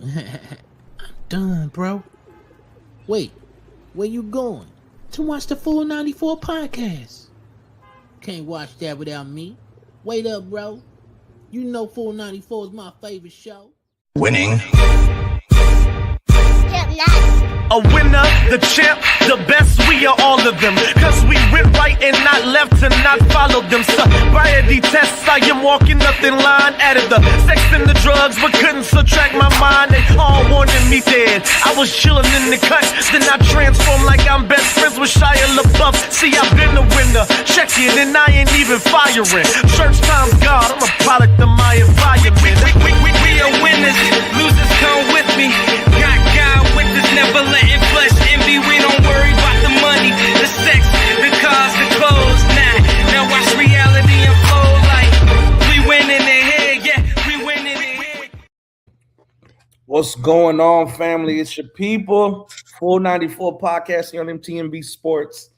I'm done, bro. Wait, where you going? To watch the full 94 podcast. Can't watch that without me. Wait up, bro. You know full 94 is my favorite show. Winning. A winner, the champ, the best, we are all of them. Cause we went right and not left to not follow them. Sobriety tests, I am walking up in line. Added the sex and the drugs, but couldn't subtract my mind. They all wanted me dead. I was chilling in the cut, then I transformed like I'm best friends with Shia LaBeouf. See, I've been a winner, check it, and I ain't even firing. Church time's God, I'm a product of my environment. We are winners, losers come with me. Got God with us, never letting flesh envy. We don't worry about the money, the sex, the cars, the clothes. Now watch reality unfold like we winning in here, yeah, we winning in here. What's going on, family? It's your people. Full 94 podcast here on MTMB Sports.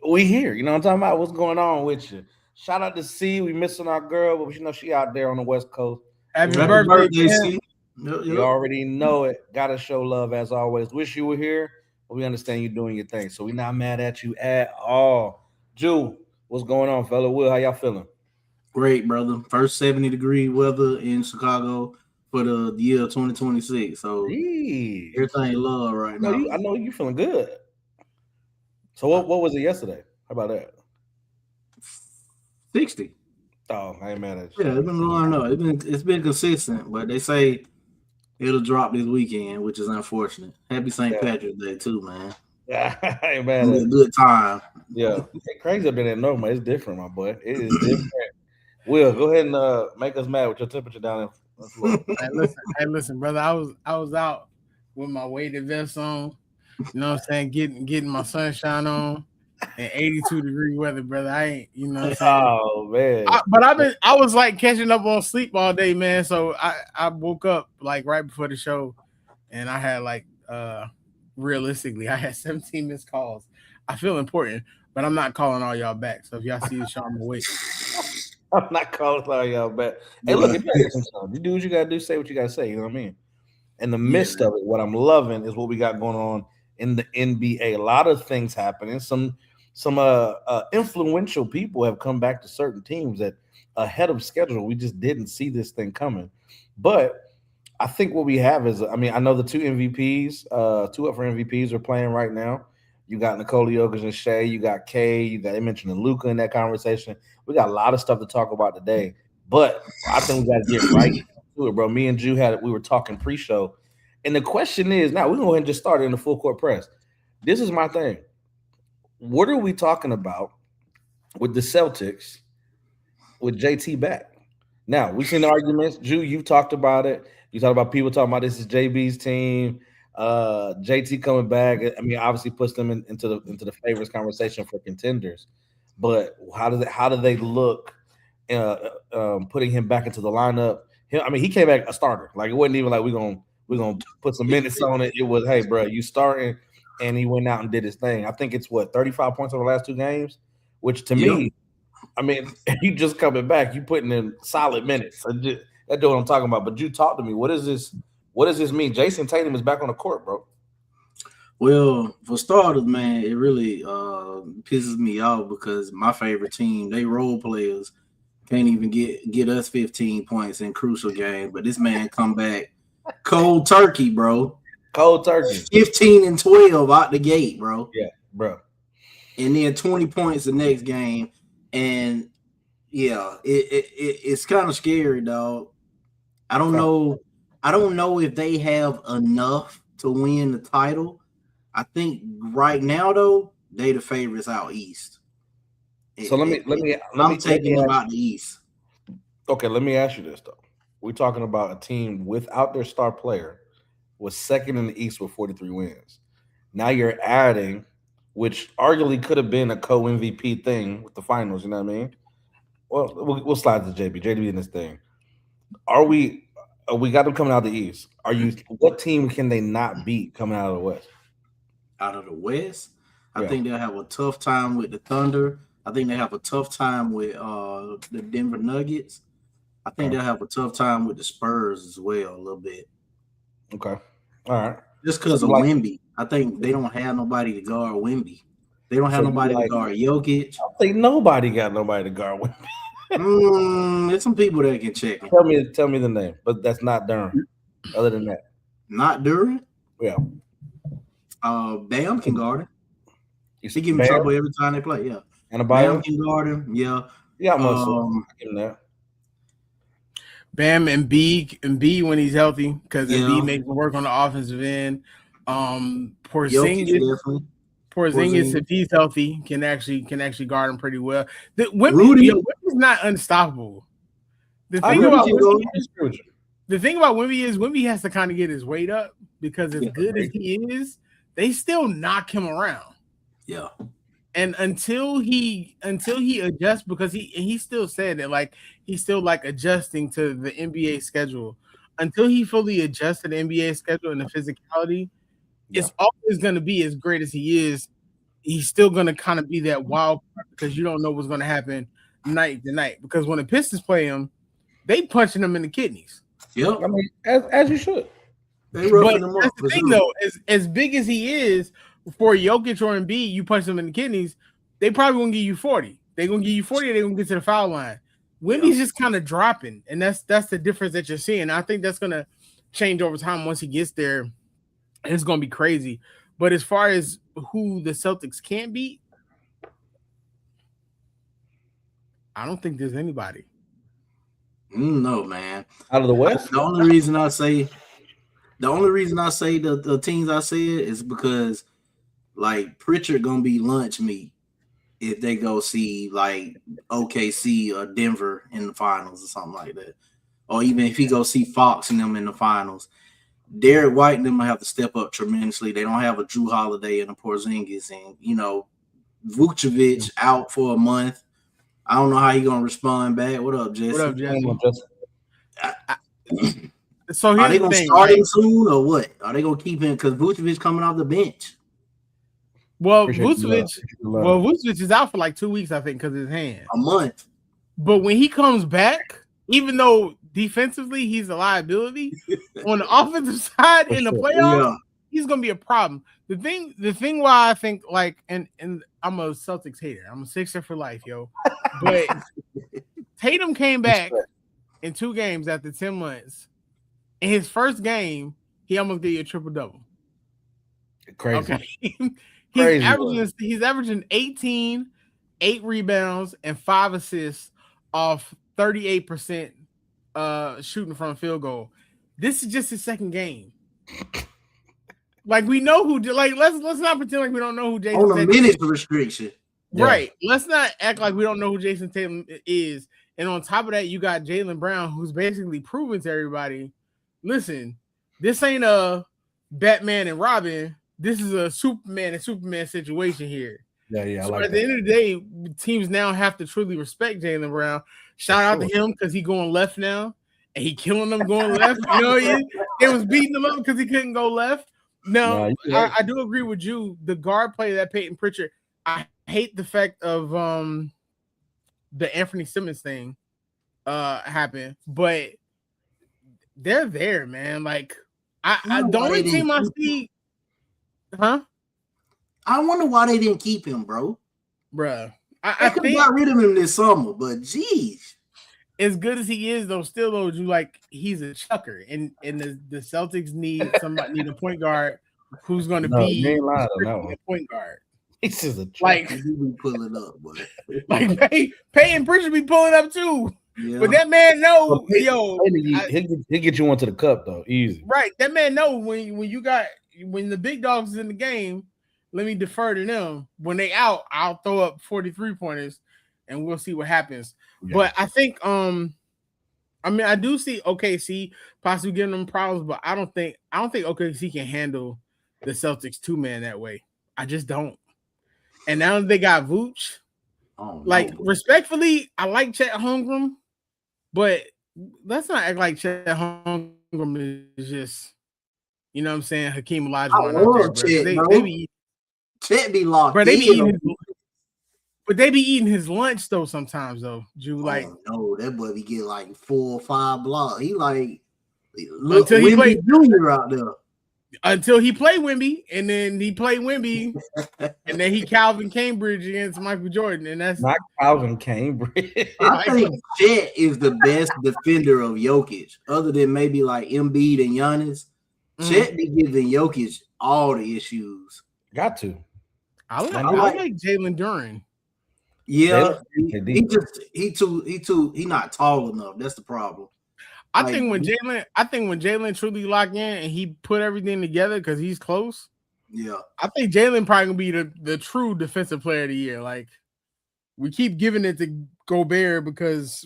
We here. You know what I'm talking about? What's going on with you? Shout out to C. We missing our girl, but you know she out there on the West Coast. Happy birthday, C. You already know it. Gotta show love as always. Wish you were here, but we understand you doing your thing. So we're not mad at you at all. Jew, what's going on, fella? Will, how y'all feeling? Great, brother. First 70-degree weather in Chicago for the year 2026. So everything love right now. I know you feeling good. So what was it yesterday? How about that? 60. Oh, I ain't mad at you. Yeah, it's been going up. It's been consistent, but they say it'll drop this weekend, which is unfortunate. Happy St. Patrick's Day too, man. Yeah, I ain't mad at you. Good time. Yeah, it's crazy up than normal. It's different, my boy. It is different. Will, go ahead and make us mad with your temperature down in Florida. Hey, listen, brother. I was out with my weighted vest on. You know what I'm saying? Getting my sunshine on. And 82-degree weather, brother. I ain't, you know what I'm saying? Oh man. I was like catching up on sleep all day, man. So I woke up like right before the show, and I had like realistically, I had 17 missed calls. I feel important, but I'm not calling all y'all back. So if y'all see the show, I'm awake. I'm not calling all y'all back. Hey, look, you do what you gotta do, say what you gotta say, you know what I mean? In the midst of it, what I'm loving is what we got going on in the NBA. A lot of things happening. Some influential people have come back to certain teams that ahead of schedule. We just didn't see this thing coming. But I think what we have is, I mean, I know the two up for MVPs are playing right now. You got Nikola Jokic and Shea. You got Kay. You got mentioned Luka in that conversation. We got a lot of stuff to talk about today. But I think we got to get right to it, bro. Me and Jew we were talking pre-show. And the question is, now we're going to go ahead and just start in the full court press. This is my thing. What are we talking about with the Celtics with JT back? Now, we've seen the arguments. Jew, you've talked about it. You talked about people talking about this is JB's team. JT coming back. I mean, obviously puts them into the favorites conversation for contenders. But how do they look putting him back into the lineup? He came back a starter. Like, it wasn't even like we're gonna put some minutes on it. It was, hey, bro, you starting. And he went out and did his thing. I think it's 35 points over the last two games, which to me, I mean, you just coming back, you putting in solid minutes. That's what I'm talking about. But you talk to me. What does this mean? Jayson Tatum is back on the court, bro. Well, for starters, man, it really pisses me off because my favorite team, they role players, can't even get us 15 points in crucial game. But this man come back cold turkey, bro. Cold turkey. 15 and 12 out the gate, bro. Yeah, bro. And then 20 points the next game. And yeah, it's kind of scary, dog. I don't know if they have enough to win the title. I think right now, though, they the favorites out east. So let me I'm taking them out the east. Okay, let me ask you this though. We're talking about a team without their star player. Was second in the East with 43 wins. Now you're adding, which arguably could have been a co-MVP thing with the finals, you know what I mean? Well, we'll slide to JB. JB in this thing. We got them coming out of the East. What team can they not beat coming out of the West? Out of the West? I think they'll have a tough time with the Thunder. I think they have a tough time with the Denver Nuggets. I think they'll have a tough time with the Spurs as well a little bit. Okay. All right. Just because of Wemby. I think they don't have nobody to guard Wemby. They don't have nobody to guard Jokic. I think nobody got nobody to guard Wemby. There's some people that can check it. Tell me the name, but that's not Durant. Other than that. Not Durant? Yeah. Bam can guard him. He give him Bam? trouble every time they play, yeah. And a Bam can guard him, yeah. Yeah, give him that. Bam and B when he's healthy, because Embiid makes him work on the offensive end. Porzingis, if he's healthy, can actually guard him pretty well. Wemby's not unstoppable. The thing about Wemby is Wemby has to kind of get his weight up, because as good as he is, they still knock him around. Yeah. And until he adjusts, because he still said that, like, he's still like adjusting to the NBA schedule. Until he fully adjusts to the NBA schedule and the physicality, it's always going to be as great as he is. He's still going to kind of be that wild card, because you don't know what's going to happen night to night. Because when the Pistons play him, they punching him in the kidneys. Yep. I mean, as you should. They roughing him up. That's the thing, though. As big as he is, for Jokic or Embiid, you punch them in the kidneys, they probably won't give you 40. They're going to give you 40, or they're going to get to the foul line. Wemby's just kind of dropping, and that's the difference that you're seeing. I think that's going to change over time once he gets there. It's going to be crazy. But as far as who the Celtics can't beat, I don't think there's anybody. No, man. Out of the West? The only reason I say the teams I said is because, like, Pritchard gonna be lunch meat if they go see like OKC or Denver in the finals or something like that, or even if he go see Fox and them in the finals. Derek White and them will have to step up tremendously. They don't have a Drew Holiday and a Porzingis, and Vucevic out for a month. I don't know how he gonna respond back. What up, Jesse? What up, Jesse? So are they gonna start him soon or what? Are they gonna keep him because Vucevic coming off the bench? Well, Vucevic is out for like 2 weeks, I think, because of his hand. A month. But when he comes back, even though defensively he's a liability, on the offensive side in the playoffs, he's gonna be a problem. The thing why I think, like, and I'm a Celtics hater. I'm a Sixer for life, yo. But Tatum came back in 2 games after 10 months. In his first game, he almost gave you a triple-double. Crazy. Okay. He's averaging 18, 8 rebounds, and 5 assists off 38% shooting from field goal. This is just his second game. Like, we know who. Like, let's not pretend like we don't know who Jayson Tatum is. On a minute restriction, right? Let's not act like we don't know who Jayson Tatum is. And on top of that, you got Jaylen Brown, who's basically proven to everybody, listen, this ain't a Batman and Robin. This is a Superman and Superman situation here. Yeah. So at the end of the day, teams now have to truly respect Jaylen Brown. Shout out to him because he going left now, and he killing them going left. They was beating him up because he couldn't go left. Now, I do agree with you. The guard play that Peyton Pritchard, I hate the fact of the Anthony Simmons thing happened, but they're there, man. Like, the only team I see, I wonder why they didn't keep him, bro. Bruh. I could have got rid of him this summer, but geez. As good as he is, though, he's a chucker, and the Celtics need a point guard who's going to be a point guard. This is a like he be pulling up, boy. Like Peyton Pritchard be pulling up too. Yeah. But that man know, he'll get you onto the cup though, easy. Right, that man know when the big dogs is in the game. Let me defer to them. When they out, I'll throw up 43 pointers, and we'll see what happens. Yeah. But I think, I do see OKC possibly giving them problems, but I don't think OKC can handle the Celtics 2-man that way. I just don't. And now they got Vooch. Respectfully, I like Chet Holmgren, but let's not act like Chet Holmgren is just, you know what I'm saying, Hakeem Olajuwon. Chet be locked. Bro, they be eating But they be eating his lunch though sometimes though. Drew, like, no, that boy be getting like 4 or 5 blocks. He like look until he played Junior out there. Until he played Wemby, and then he played Wemby, and then he Calvin Cambridge against Michael Jordan, and that's not Calvin Cambridge. I think Chet is the best defender of Jokic, other than maybe like Embiid and Giannis. Chet be giving Jokic all the issues. Got to. I like Jalen Duren. Yeah, he not tall enough. That's the problem. I think when Jalen truly locked in and he put everything together because he's close. Yeah, I think Jalen probably gonna be the true defensive player of the year. Like, we keep giving it to Gobert because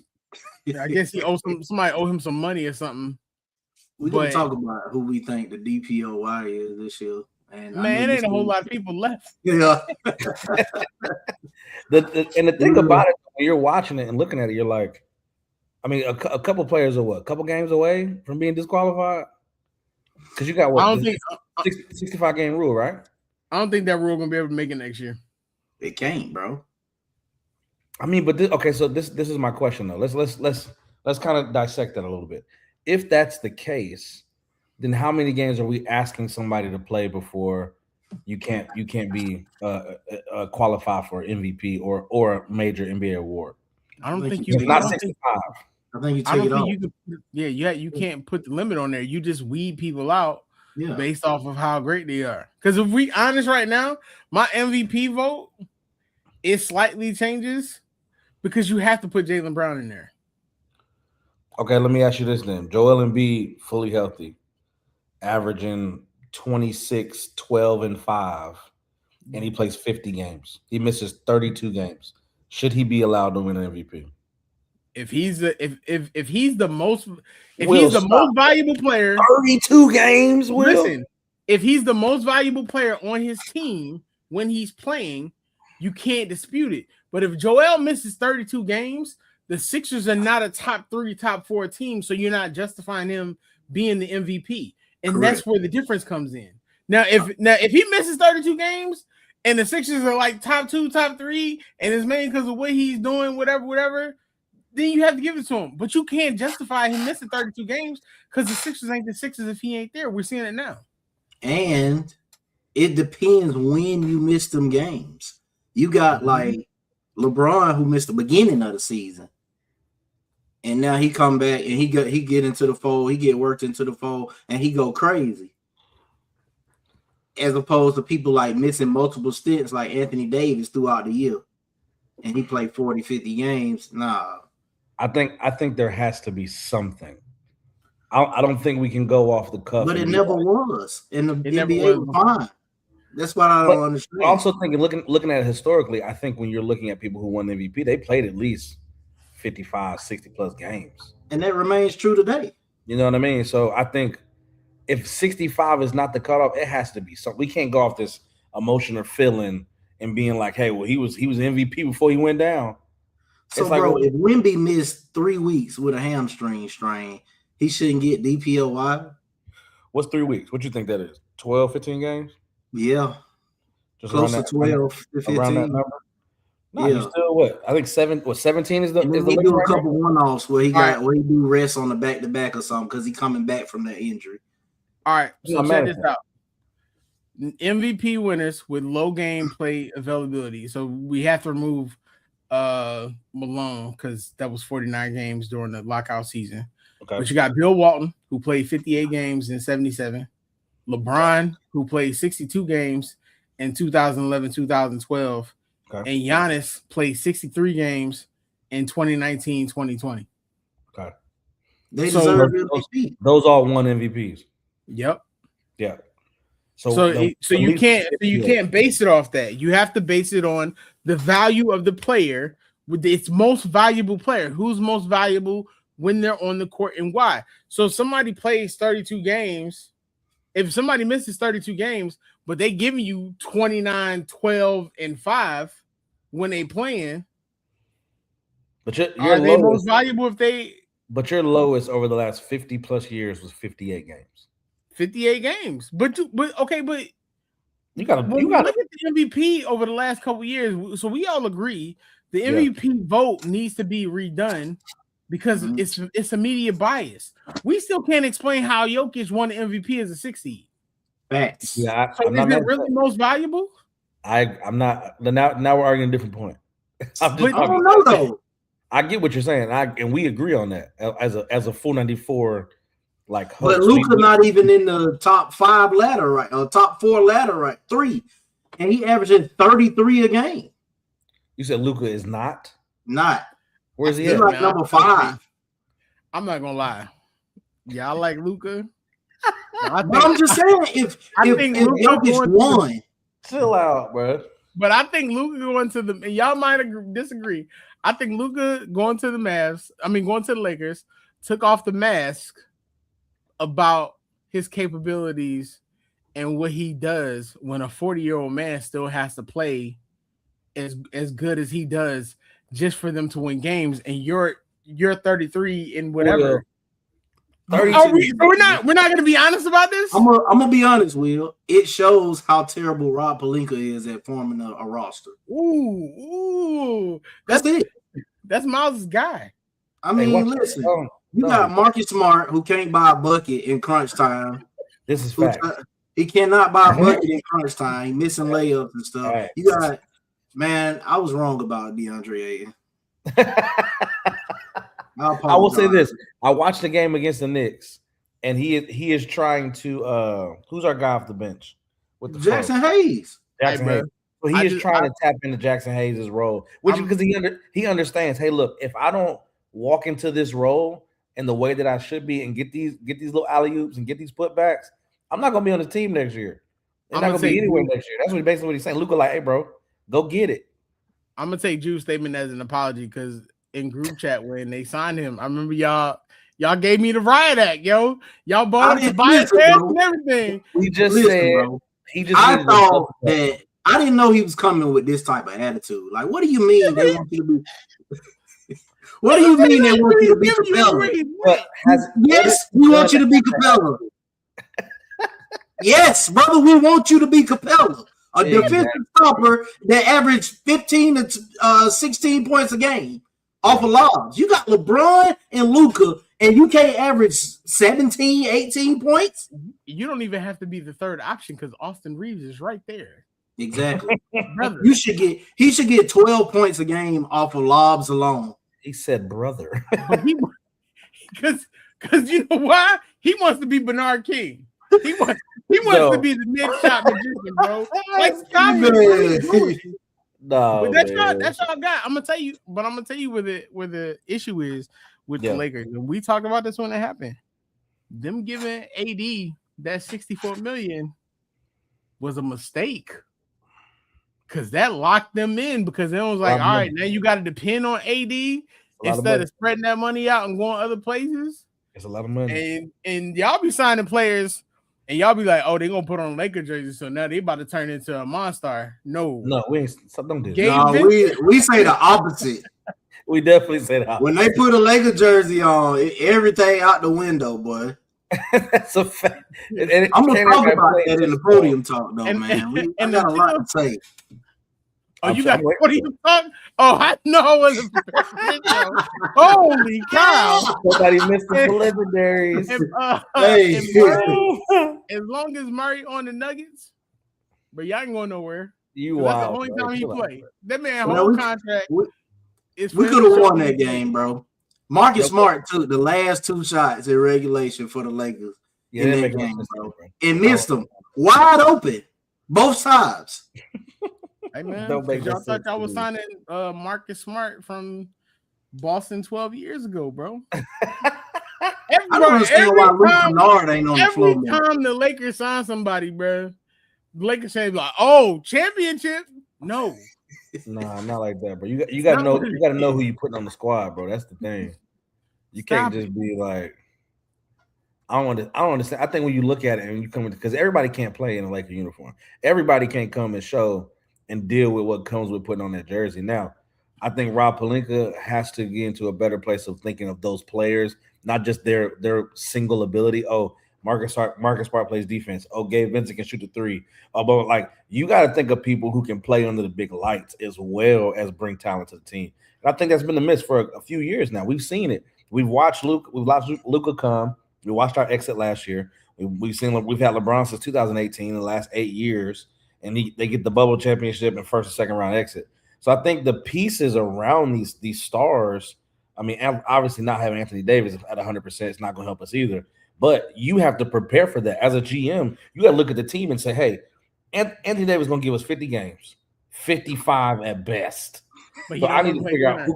I guess somebody owe him some money or something. We can talk about who we think the DPOY is this year. And man, it ain't a whole lot of people left. Yeah. The thing about it, when you're watching it and looking at it, you're like, I mean, a couple players are what? A couple games away from being disqualified? Because you got what? I don't think 65 game rule, right? I don't think that rule gonna be able to make it next year. It can't, bro. I mean, but so this is my question though. Let's kind of dissect that a little bit. If that's the case, then how many games are we asking somebody to play before you can't be qualified for MVP or a major NBA award? I don't think you. Not 65. I think you take it off. You can't put the limit on there. You just weed people out Yeah. based off of how great they are. Because if we honest right now, my MVP vote, it slightly changes because you have to put Jaylen Brown in there. Okay, let me ask you this then. Joel Embiid, fully healthy, averaging 26, 12, and 5, and he plays 50 games. He misses 32 games. Should he be allowed to win an MVP? If he's the most most valuable player, 32 games. Will. Listen, if he's the most valuable player on his team when he's playing, you can't dispute it. But if Joel misses 32 games, the Sixers are not a top 3, top 4 team, so you're not justifying him being the MVP, and Correct. That's where the difference comes in. Now, if he misses 32 games and the Sixers are like top 2, top 3, and it's mainly because of what he's doing, whatever, then you have to give it to him. But you can't justify him missing 32 games because the Sixers ain't the Sixers if he ain't there. We're seeing it now. And it depends when you miss them games. You got like LeBron who missed the beginning of the season. And now he come back and he get into the fold, he get worked into the fold, and he go crazy. As opposed to people like missing multiple stints like Anthony Davis throughout the year. And he played 40, 50 games. Nah. I think there has to be something. I don't think we can go off the cuff. But it never was. And the NBA was fine. That's what I don't understand. I also think looking at it historically, I think when you're looking at people who won the MVP, they played at least 55, 60 plus games. And that remains true today. You know what I mean? So I think if 65 is not the cutoff, it has to be something. We can't go off this emotional feeling and being like, hey, well, he was MVP before he went down. So, it's bro, like, if Wemby missed 3 weeks with a hamstring strain, he shouldn't get DPOY? What's 3 weeks? What you think that is? 12, 15 games? Yeah. Just close to 12 to 15. Around that number? No, yeah. You still what? I think 17 is the. And then he do a couple one-offs where he do rest on the back-to-back or something because he coming back from that injury. All right, so check this out. MVP winners with low game play availability. So we have to remove Malone because that was 49 games during the lockout season. Okay. But you got Bill Walton, who played 58 games in 77. LeBron, who played 62 games in 2011, 2012. Okay. And Giannis played 63 games in 2019, 2020. Okay. They deserve MVP. Those all won MVPs. Yep. Yeah. So you can't base it off that. You have to base it on the value of the player with its most valuable player. Who's most valuable when they're on the court and why? So if somebody plays 32 games, if somebody misses 32 games, but they giving you 29, 12, and 5 when they playing, but your are they most valuable if they? But your lowest over the last 50 plus years was 58 games. 58 games, but You got to look at the MVP over the last couple of years. So we all agree the MVP vote needs to be redone because it's a media bias. We still can't explain how Jokic won the MVP as a 6 seed. Facts. Yeah, so is it really most valuable? I'm not. Now we're arguing a different point. I don't know though. I get what you're saying, and we agree on that as a full 94 like. Host. But Luka not even in the top 5 ladder, right? Or top 4 ladder, right? 3, and he averaging 33 a game. You said Luka is not. Where's he? He's at? like number 5. I'm not gonna lie. Yeah, I like Luka. I'm just saying if Jokic won, chill out, bro. But I think Luka going to the and y'all might disagree. I think Luka going to the Lakers took off the mask about his capabilities and what he does when a 40-year-old man still has to play as good as he does just for them to win games, and you're 33 and whatever. We're not going to be honest about this. I'm gonna be honest, Will. It shows how terrible Rob Pelinka is at forming a roster. Ooh, that's it. That's Miles' guy. I mean, listen, you got Marcus Smart who can't buy a bucket in crunch time. This is fact. He cannot buy a bucket in crunch time. He missing layups and stuff. Right. You got, man, I was wrong about DeAndre Ayton. I will say this: I watched the game against the Knicks, and he is trying to. Who's our guy off the bench? With the Jackson Hayes. Jackson Hayes. So he is trying to tap into Jackson Hayes' role, which because he understands. Hey, look, if I don't walk into this role in the way that I should be and get these little alley oops and get these putbacks, I'm not gonna be on the team next year. It's not gonna be anywhere next year. That's basically what he's saying. Luka, like, hey, bro, go get it. I'm gonna take Drew's statement as an apology because in group chat when they signed him, I remember y'all gave me the riot act, yo. Y'all bought him to buy his pants and everything. We just said bro. I thought that I didn't know he was coming with this type of attitude. Like, what do you mean they want you to be? What do you mean they want you to be Capella? Yes, we want you to be Capella. Yes, brother, we want you to be Capella, a defensive stopper that averaged 15 to 16 points a game off of lobs. You got LeBron and Luka, and you can't average 17, 18 points. You don't even have to be the third option because Austin Reeves is right there. Exactly. He should get 12 points a game off of lobs alone. He said brother. Because you know why? He wants to be Bernard King. He wants to be the next shot magician, bro. Like no, that's all I got. I'm gonna tell you where the issue is with the Lakers. And we talked about this when it happened. Them giving AD that $64 million was a mistake. Because that locked them in because it was like, all right, now you got to depend on AD instead of spreading that money out and going other places. It's a lot of money. And y'all be signing players and y'all be like, oh, they're going to put on Laker jerseys. So now they about to turn into a monster. No, we ain't. Don't do that. We say the opposite. We definitely say the opposite. When they put a Laker jersey on, everything out the window, boy. That's a fact. I'm gonna talk about that in the podium talk, though, man. I got a lot to say. Oh, you got what are you talking? Oh, I know it wasn't prepared. Holy cow! Somebody missed the preliminaries. As long as Murray on the Nuggets, but y'all ain't going nowhere. That's the only time he played. That man whole contract. We could have won that game, bro. Marcus Smart took the last 2 shots in regulation for the Lakers in that game, bro, and missed them wide open, both sides. Hey man, y'all thought y'all was signing Marcus Smart from Boston 12 years ago, bro. I don't understand why Luke Kennard ain't on the floor. Every time the Lakers sign somebody, bro, the Lakers say like, "Oh, championship." No. Nah, not like that, bro. You gotta know who you putting on the squad, bro. That's the thing. You can't just be like, I don't understand. I think when you look at it and you come in, because everybody can't play in a Laker uniform. Everybody can't come and show and deal with what comes with putting on that jersey. Now, I think Rob Pelinka has to get into a better place of thinking of those players, not just their single ability. Oh, Marcus Smart plays defense. Oh, Gabe Vincent can shoot the three. But like you got to think of people who can play under the big lights as well as bring talent to the team. And I think that's been the miss for a few years now. We've seen it. We've watched Luka come. We watched our exit last year. We've had LeBron since 2018 in the last 8 years, and they get the bubble championship and first and second round exit. So I think the pieces around these stars. I mean, obviously not having Anthony Davis at 100% is not going to help us either. But you have to prepare for that. As a GM, you got to look at the team and say, hey, Anthony Davis is going to give us 50 games, 55 at best. But I need to figure out who's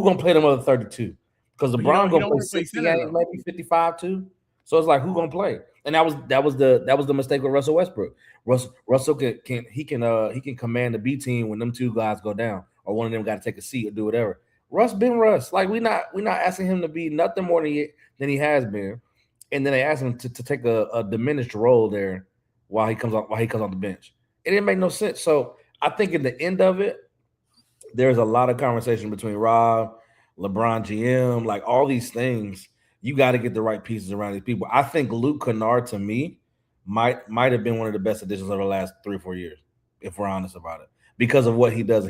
going to play them other 32. Because LeBron going to play 60 games, maybe 55 too. So it's like, who's going to play? And that was the mistake with Russell Westbrook. Russell can command the B team when them two guys go down, or one of them got to take a seat or do whatever. Russ been Russ. Like we're not asking him to be nothing more than he has been. And then they asked him to take a diminished role there while he comes on the bench. It didn't make no sense. So I think in the end of it, there's a lot of conversation between Rob, LeBron GM, like all these things. You got to get the right pieces around these people. I think Luke Kennard, to me, might have been one of the best additions of the last 3 or 4 years, if we're honest about it, because of what he does.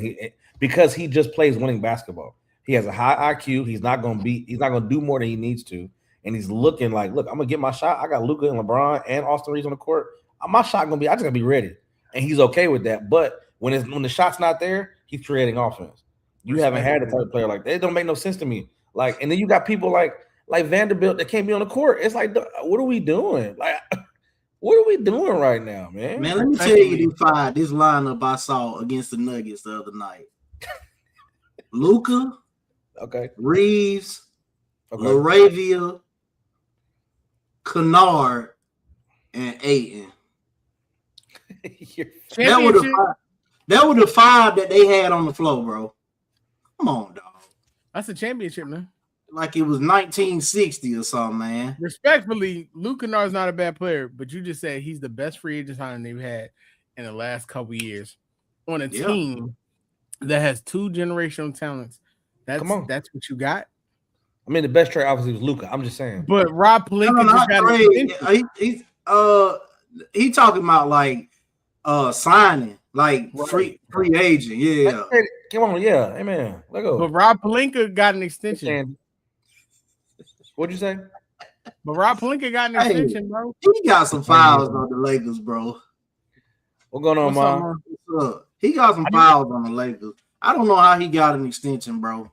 Because he just plays winning basketball. He has a high IQ. He's not going to do more than he needs to. And he's looking like, look, I'm going to get my shot. I got Luka and LeBron and Austin Reeves on the court. My shot I just got to be ready. And he's okay with that. But when the shot's not there, he's creating offense. You haven't had a type of player like that. It don't make no sense to me. Like, and then you got people like Vanderbilt that can't be on the court. It's like, what are we doing? Like, what are we doing right now, man? Man, let me tell you this lineup I saw against the Nuggets the other night. Luka, Reeves, LaRavia, Kennard, and Ayton. That were the five that they had on the floor, bro. Come on, dog. That's a championship, man. Like it was 1960 or something, man. Respectfully, Luke Kennard's not a bad player, but you just said he's the best free agent signing they've had in the last couple years on a team that has 2 generational talents. That's what you got. I mean, the best trade obviously was Luka. I'm just saying. But Rob Pelinka he talking about like signing, like free agent. Yeah. Come on, yeah. Hey man, let go. But Rob Pelinka got an extension. What'd you say? But Rob Pelinka got an extension, bro. He got some fouls on the Lakers, bro. What going on, Mom? He got some fouls on the Lakers. I don't know how he got an extension, bro.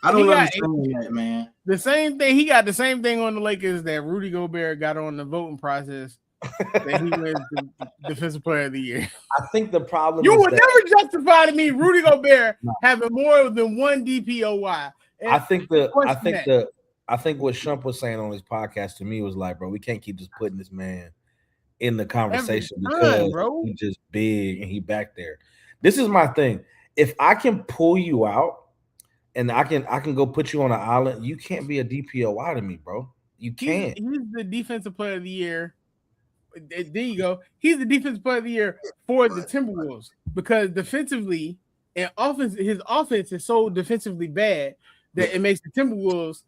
I don't understand that, man. The same thing. He got the same thing on the Lakers that Rudy Gobert got on the voting process. That he wins the Defensive Player of the Year. I think the problem you would never justify to me Rudy Gobert having more than 1 DPOY. I think what Shump was saying on his podcast to me was like, bro, we can't keep just putting this man in the conversation because he's just big and he back there. This is my thing. If I can pull you out and I can go put you on an island, you can't be a DPOY to me, bro. You can't. He's the Defensive Player of the Year. There you go. He's the Defensive Player of the Year for the Timberwolves because defensively and his offense is so defensively bad that it makes the Timberwolves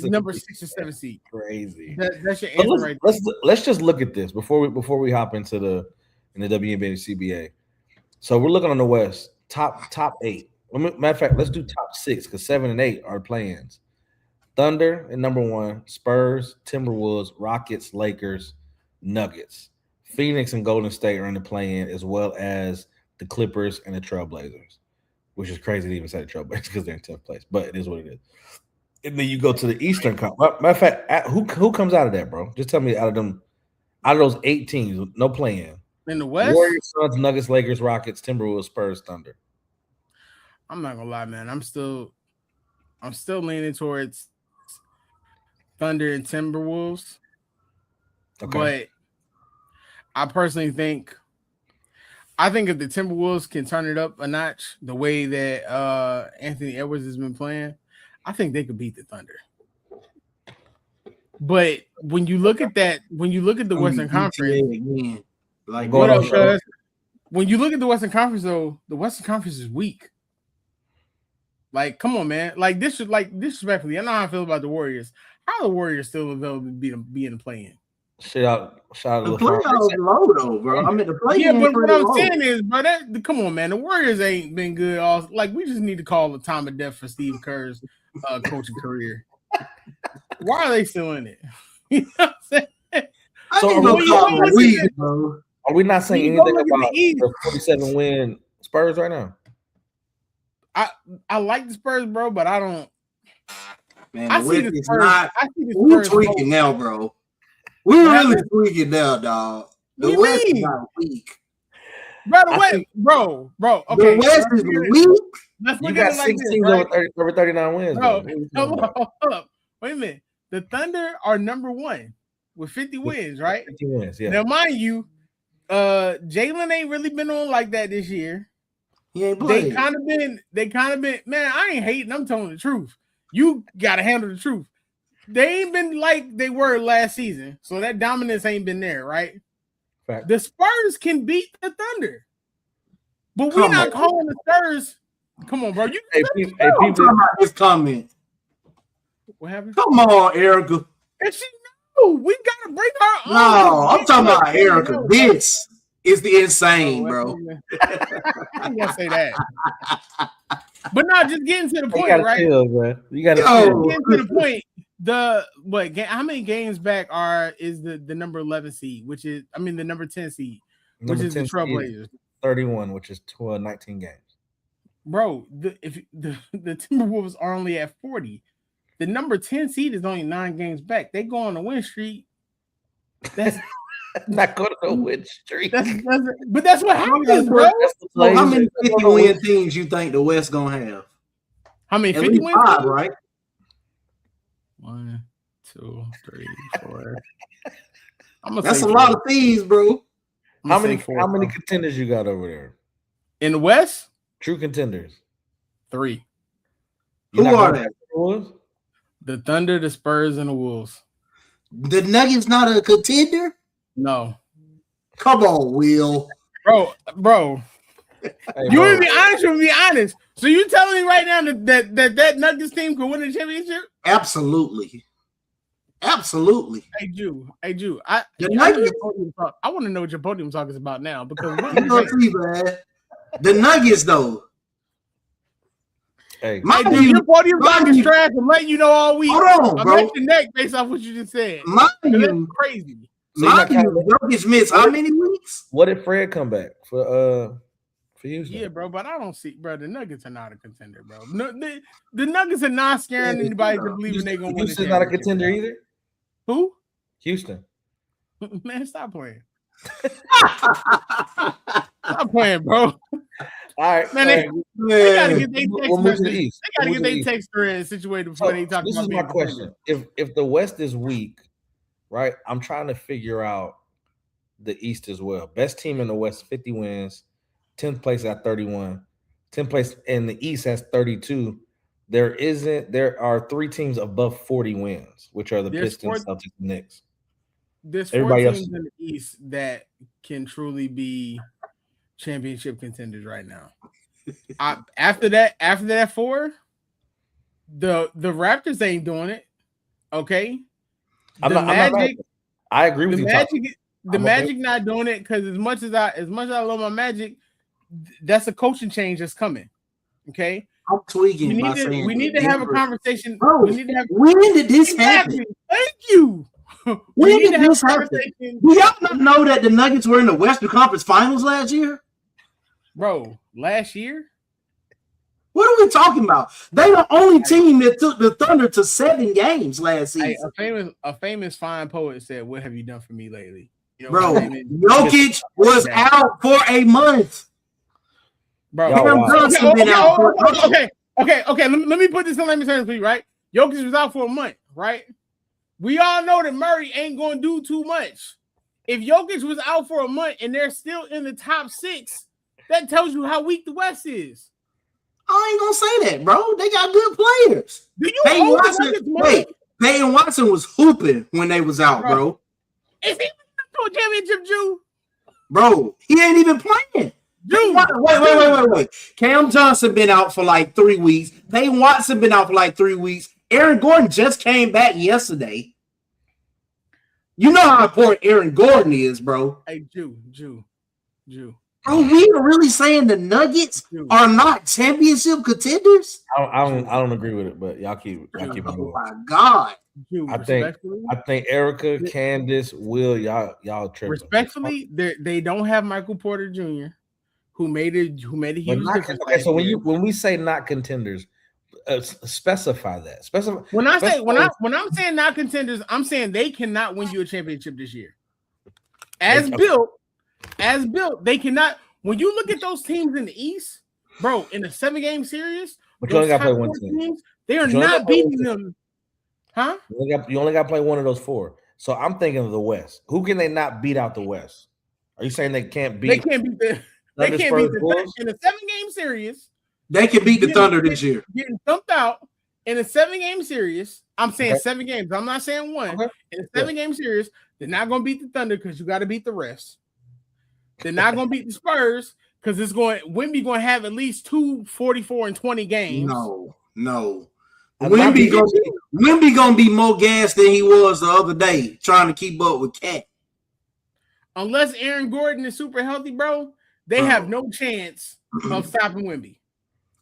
number 6 or 7 seed. Crazy. That's your answer right there. Let's just look at this before we hop into the WNBA CBA. So we're looking on the West, top 8. Matter of fact, let's do top 6 because 7 and 8 are play-ins. Thunder at number 1, Spurs, Timberwolves, Rockets, Lakers, Nuggets. Phoenix and Golden State are in the play-in, as well as the Clippers and the Trailblazers, which is crazy to even say the Trailblazers because they're in 10th place, but it is what it is. And then you go to the Eastern Conference. Matter of fact, who comes out of that, bro? Just tell me out of those 8 teams, no play-in. In the West? Warriors, Suns, Nuggets, Lakers, Rockets, Timberwolves, Spurs, Thunder. I'm not gonna lie, man. I'm still leaning towards Thunder and Timberwolves. Okay. But I personally think if the Timberwolves can turn it up a notch the way that Anthony Edwards has been playing, I think they could beat the Thunder. But when you look at the Western Conference, like what up, cuz? When you look at the Western Conference, though, the Western Conference is weak. Like, come on, man. Like, disrespectfully, I know how I feel about the Warriors. How are the Warriors still available to be in the play-in? Shout out The to playoffs low though, bro. I mean, the play-in. Yeah, but what I'm low. saying is, bro, come on, man. The Warriors ain't been good. We just need to call the time of death for Steve Kerr's coaching career. Why are they still in it? You know what I'm saying? Are we not saying anything about the 47-win Spurs right now? I like the Spurs, bro, but I don't. Man, I see the Spurs. We're tweaking now, bro. We're really tweaking now, dog. The West is not weak. Bro. Okay. The West is weak. Let's look you got at it 6 like teams this, over 39 wins. Bro, hold up. Wait a minute. The Thunder are number 1 with 50 wins, right? 50 wins, yeah. Now, mind you, Jalen ain't really been on like that this year. He ain't playing. They kind of been, man, I ain't hating. I'm telling the truth. You got to handle the truth. They ain't been like they were last season. So that dominance ain't been there, right? Fact. The Spurs can beat the Thunder. But we're not calling the Spurs. Come on, bro. People talking about this comment. What happened? Come on, Erica. And she knew. We got to bring her on. No, I'm talking about Erica. This is the insane, bro. I'm going to say that. But no, just getting to the point, right? You got to getting to the point. How many games back is the number 11 seed, the number 10 seed, which is the Trailblazers? 31, which is 19 games. Bro, if the Timberwolves are only at 40, the number 10 seed is only 9 games back. They go on a win streak. That's not going to a win streak. But that's what happens, bro. So how many 50-win teams you think the West gonna have? How many 50-win teams? Right? 1, 2, 3, 4. That's a lot of teams, bro. How many contenders you got over there? In the West? True contenders. 3. Who are they? The Thunder, the Spurs, and the Wolves. The Nuggets not a contender? No. Come on, Will. Bro. Hey, you want to be honest? You want to be honest. So you telling me right now that Nuggets team could win the championship? Absolutely. Hey, Jew. I want to know what your podium talk is about now because the Nuggets though. Hey, your podium talk is trash. I'm letting you know all week. Hold on, bro. I'm your neck based off what you just said. That's crazy. Jokic missed how many weeks? What did Fred come back for Houston? Yeah, bro, but I don't see, bro. The Nuggets are not a contender, bro. No, the Nuggets are not scaring anybody to believe they're gonna win. Houston's not a contender either. Who? Houston. Man, stop playing. Stop playing, bro. All right, man. They gotta get their text message. They gotta get their text thread situated before they talk. This is my question: if the West is weak, right? I'm trying to figure out the East as well. Best team in the West, 50 wins. 10th place at 31. 10th place in the East has 32. There are 3 teams above 40 wins, which are the Pistons, Celtics, and Knicks. There's 4 teams in the East that can truly be championship contenders right now. After that 4, the Raptors ain't doing it. Okay. I agree with you. The Magic not doing it because as much as I love my Magic, that's a coaching change that's coming. Okay. I'm tweaking. We need to have a conversation. Bro, when did this happen? Thank you. When did this happen? Do y'all not know that the Nuggets were in the Western Conference Finals last year? Bro, last year? What are we talking about? They the only team that took the Thunder to 7 games last season. Hey, a famous fine poet said, "What have you done for me lately?" You know, bro, Jokic was out for a month. Bro, okay. Let me put this in layman's terms for you, right? Jokic was out for a month, right? We all know that Murray ain't going to do too much. If Jokic was out for a month and they're still in the top 6, that tells you how weak the West is. I ain't gonna say that, bro. They got good players. Do you owe the Nuggets money? Peyton Watson was hooping when they was out, bro. Is he to a championship, Jew? Bro, he ain't even playing. Dude, wait. Cam Johnson been out for like 3 weeks. Peyton Watson been out for like 3 weeks. Aaron Gordon just came back yesterday. You know how important Aaron Gordon is, bro. Hey, Jew. Bro, we are really saying the Nuggets are not championship contenders? I don't agree with it, but y'all keep it Oh going. my God. Jew, I think Erica, Candace, Will, y'all tripping. Respectfully, they don't have Michael Porter Jr., who made a huge difference. Okay, so when we say not contenders, specify that. When I'm saying not contenders, I'm saying they cannot win you a championship this year. As built, they cannot. When you look at those teams in the East, bro, in a 7-game series, but you only got to play one team. Teams, they are not beating them. Huh? You only got to play one of those 4. So I'm thinking of the West. Who can they not beat out the West? Are you saying they can't beat? They can't beat the in a 7-game series. They can beat the Thunder this year. Getting thumped out in a 7-game series. I'm saying 7 games. I'm not saying 1. Okay. In a 7-game series, they're not going to beat the Thunder because you got to beat the rest. They're not going to beat the Spurs because Wemby going to have at least 2 44 and 20 games. No. Wemby going to be more gas than he was the other day trying to keep up with Cat. Unless Aaron Gordon is super healthy, bro, they have no chance of stopping Wemby.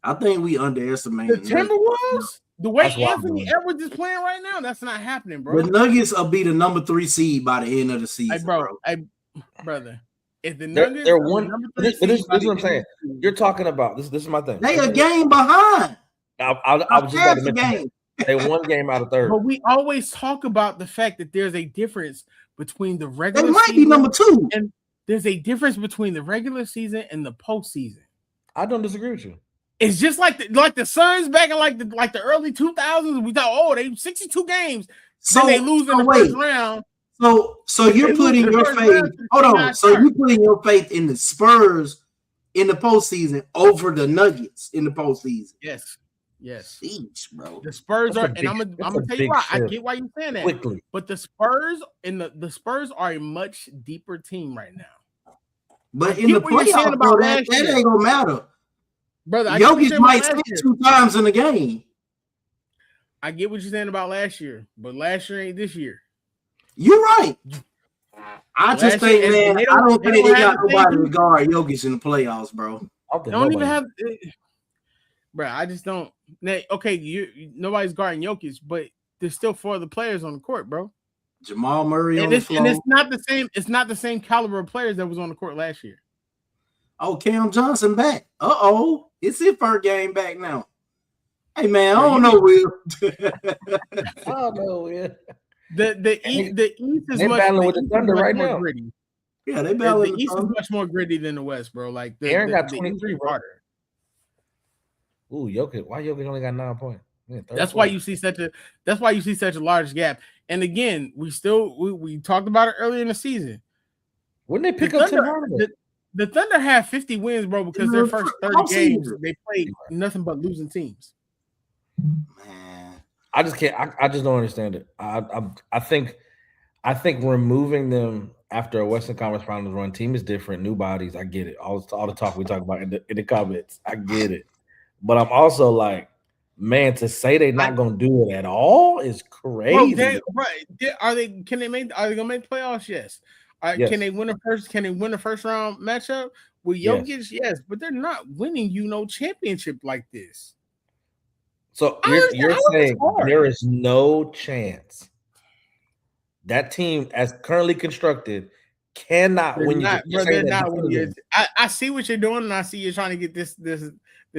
I think we underestimate the Timberwolves. The way Anthony Edwards is playing right now, that's not happening, bro. The Nuggets will be the number 3 seed by the end of the season, brother. If the Nuggets, they're one. This is what I'm saying. You're talking about this. This is my thing. They a game behind. I was just about to mention they 1 game out of 3rd. But we always talk about the fact that there's a difference between the regular. They might be number 2, and there's a difference between the regular season and the postseason. I don't disagree with you. It's just like the Suns back in like the early 2000s. We thought, they 62 games, so then they lose in the first round. So you're putting your faith. Hold on. So you're putting your faith in the Spurs in the postseason over the Nuggets in the postseason. Yes. Each, bro. The Spurs are, and I'm gonna tell you why. I get why you're saying that. Quickly. But the Spurs and the Spurs are a much deeper team right now. But in the playoffs, bro, that ain't gonna matter. Brother, Jokic might sit 2 times in the game. I get what you're saying about last year, but last year ain't this year. You're right. I just think, man, I don't think they got nobody to guard Jokic in the playoffs, bro. They don't even have, bro. I just don't. Okay, nobody's guarding Jokic, but there's still 4 other players on the court, bro. Jamal Murray on the floor. And it's not the same. It's not the same caliber of players that was on the court last year. Oh, Cam Johnson back. It's his first game back now. Hey, man, I don't know, Will. I don't know, Will. The East is much battling with the Thunder right now. Gritty. Yeah, they battling. The East is much more gritty than the West, bro. Like Aaron got 23, bro. Ooh, Jokic. Why Jokic only got 9 points? That's why you see such a large gap. And again, we talked about it earlier in the season. Wouldn't they pick up Tim Hardaway? The Thunder have 50 wins, bro, because their first 30 games they played nothing but losing teams. Man, I just can't. I just don't understand it. I think removing them after a Western Conference Finals run team is different. New bodies, I get it. All the talk we talk about in the comments, I get it. But I'm also like, man, to say they're not going to do it at all is crazy. Are they going to make the playoffs? Yes. Yes. Can they win a first round matchup with Jokic? Yes, but they're not winning no championship like this. So you're saying there is no chance that team, as currently constructed, cannot win. They're not winning. I see what you're doing, and I see you're trying to get this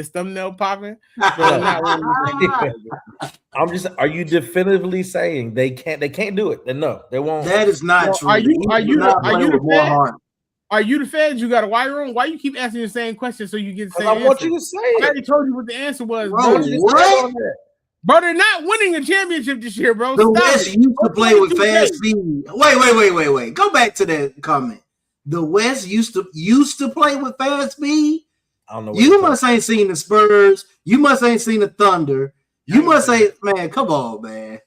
thumbnail popping. I'm just. Are you definitively saying they can't? They can't do it. Then no, they won't. That is not true. Are you the Fed? Are you the Fed? You got a wire on? Why you keep asking the same question so you get the same answer? I want you to say it. I already told you what the answer was, bro. What? Bro, they're not winning a championship this year, bro. The West used to play with fast speed. Wait. Go back to that comment. The West used to play with fast speed. I don't know. You must ain't seen the Spurs. You must ain't seen the Thunder. You must say, man, come on, man.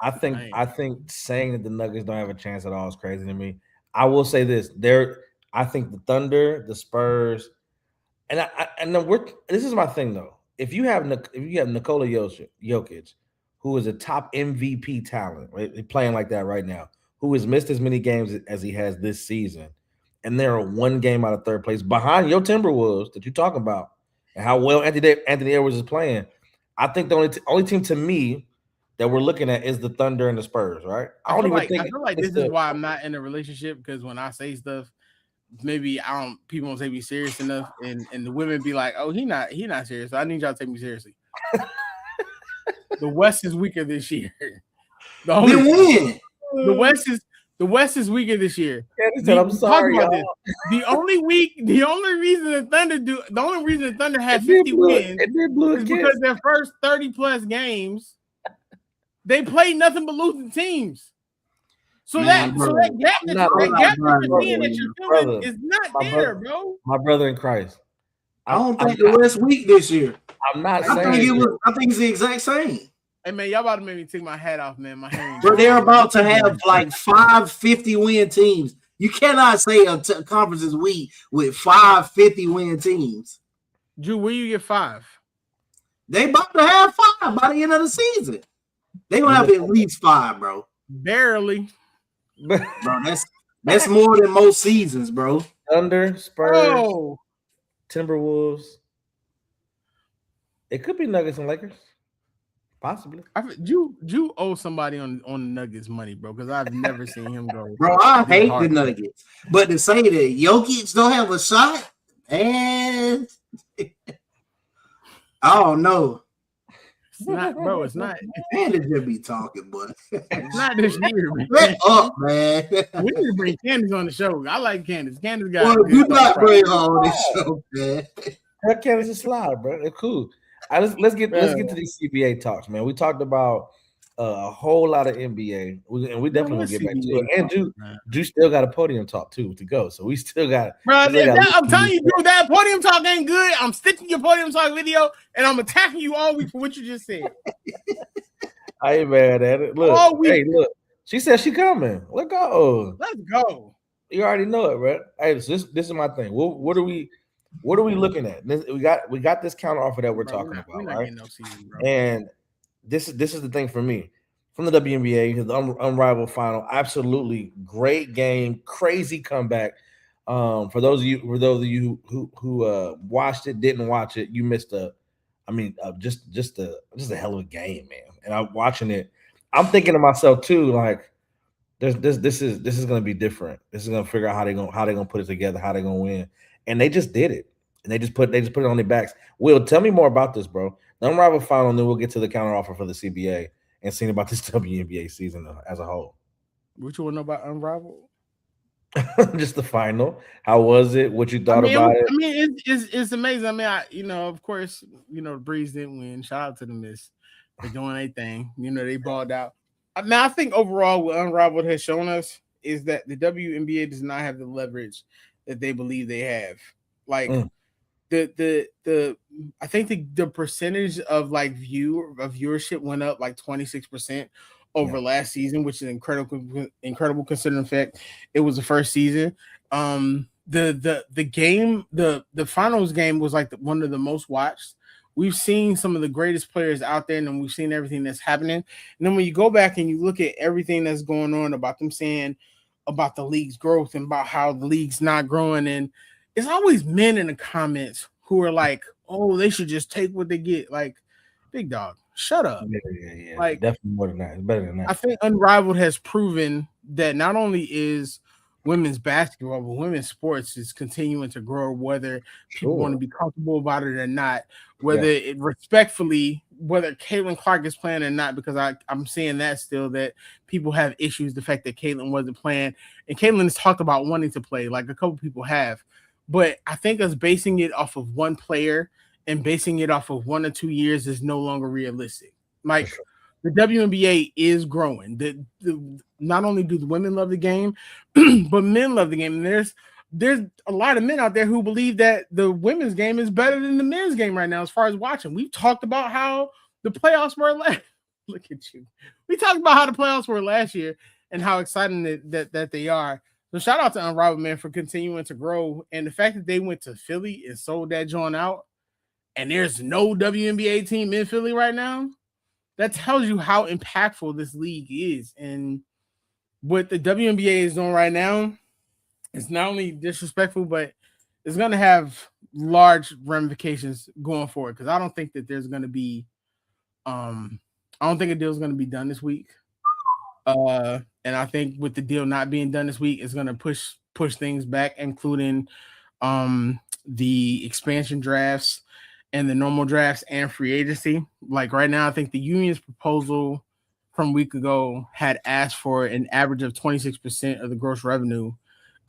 I think saying that the Nuggets don't have a chance at all is crazy to me. I will say this: I think the Thunder, the Spurs, this is my thing though. if you have Nikola Jokic, who is a top MVP talent, right, playing like that right now, who has missed as many games as he has this season, and they're one game out of third place behind your Timberwolves that you're talking about, and how well Anthony Edwards is playing. I think the only team to me that we're looking at is the Thunder and the Spurs, right? I feel like this is why I'm not in a relationship, because when I say stuff, maybe people won't take me serious enough, and the women be like, "Oh, he not serious." So I need y'all to take me seriously. The West is weaker this year. The West is weaker this year. I'm sorry, y'all. The only reason the Thunder had 50 wins is because their first 30 plus games they played nothing but losing teams. So that gap that you're feeling is not there, bro. My brother in Christ. I don't think the West weak this year. I'm not saying. I think it's the exact same. Hey man, y'all about to make me take my hat off, man. My hair. Bro, they're about to have like 5 50-win teams. You cannot say a conference is weak with 5 50-win teams. Drew, where you get 5? They about to have 5 by the end of the season. They gonna have at least 5, bro. Barely. Bro, that's more than most seasons, bro. Thunder, Spurs, Timberwolves. It could be Nuggets and Lakers. Possibly. You owe somebody on the Nuggets money, bro, because I've never seen him go. Bro, I hate the Nuggets. But to say that Jokic don't have a shot, and I don't know. It's not, bro. It's not. Man, they just be talking, boy. It's not this year, man. Let up, man. We need to bring Candace on the show. I like Candace. Candace got. Well, do not bring her on this show, man. That Candace is slide, bro. They're cool. Let's get to these CBA talks, man. We talked about a whole lot of NBA, and we definitely gonna get back to it. And Drew still got a podium talk too to go, so we still got. Bro, I'm telling you, Drew, that podium talk ain't good. I'm stitching your podium talk video, and I'm attacking you all week for what you just said. I ain't mad at it. Look, look. She said she coming. Let's go. Let's go. You already know it, right? Hey, so this is my thing. What are we looking at? We got this counter offer that we're talking about, right? No season, and this is the thing for me. From the WNBA, the Unrivaled final, absolutely great game, crazy comeback. For those of you who watched it, didn't watch it, you missed just a hell of a game, man. And I'm watching it. I'm thinking to myself too, like, this is gonna be different. This is gonna figure out how they're gonna put it together, how they're gonna win. And they just did it. And they just put it on their backs. Will, tell me more about this, bro. The Unrivaled final, and then we'll get to the counter offer for the CBA and seeing about this WNBA season as a whole. What you want to know about Unrivaled? Just the final. How was it? What you thought about it? I mean, it's amazing. I mean, of course, the Breeze didn't win. Shout out to the Miss for doing their thing. They balled out. Now, I think overall what Unrivaled has shown us is that the WNBA does not have the leverage that they believe they have. Like I think the percentage of viewership went up like 26% over last season, which is incredible considering the fact it was the first season. The game, the finals game was like one of the most watched. We've seen some of the greatest players out there, and we've seen everything that's happening. And then when you go back and you look at everything that's going on about them saying about the league's growth and about how the league's not growing, and it's always men in the comments who are like, "Oh, they should just take what they get." Like, big dog, shut up. Yeah. Like, definitely more than that. It's better than that. I think Unrivaled has proven that not only is women's basketball, but women's sports is continuing to grow, whether people want to be comfortable about it or not, whether it respectfully, whether Caitlin Clark is playing or not, because I'm seeing that still, that people have issues, the fact that Caitlin wasn't playing, and Caitlin has talked about wanting to play, like a couple people have, but I think us basing it off of one player and basing it off of 1 or 2 years is no longer realistic. Like, the WNBA is growing. Not only do the women love the game, but men love the game. And there's a lot of men out there who believe that the women's game is better than the men's game right now as far as watching. We've talked about how the playoffs were last. Look at you. We talked about how the playoffs were last year and how exciting that they are. So shout out to Unrivaled, man, for continuing to grow. And the fact that they went to Philly and sold that joint out, and there's no WNBA team in Philly right now, that tells you how impactful this league is. And what the WNBA is doing right now is not only disrespectful, but it's going to have large ramifications going forward. Because I don't think that there's going to be, I don't think a deal is going to be done this week. And I think with the deal not being done this week, it's going to push things back, including the expansion drafts and the normal drafts and free agency. Like right now, I think the union's proposal from a week ago had asked for an average of 26% of the gross revenue.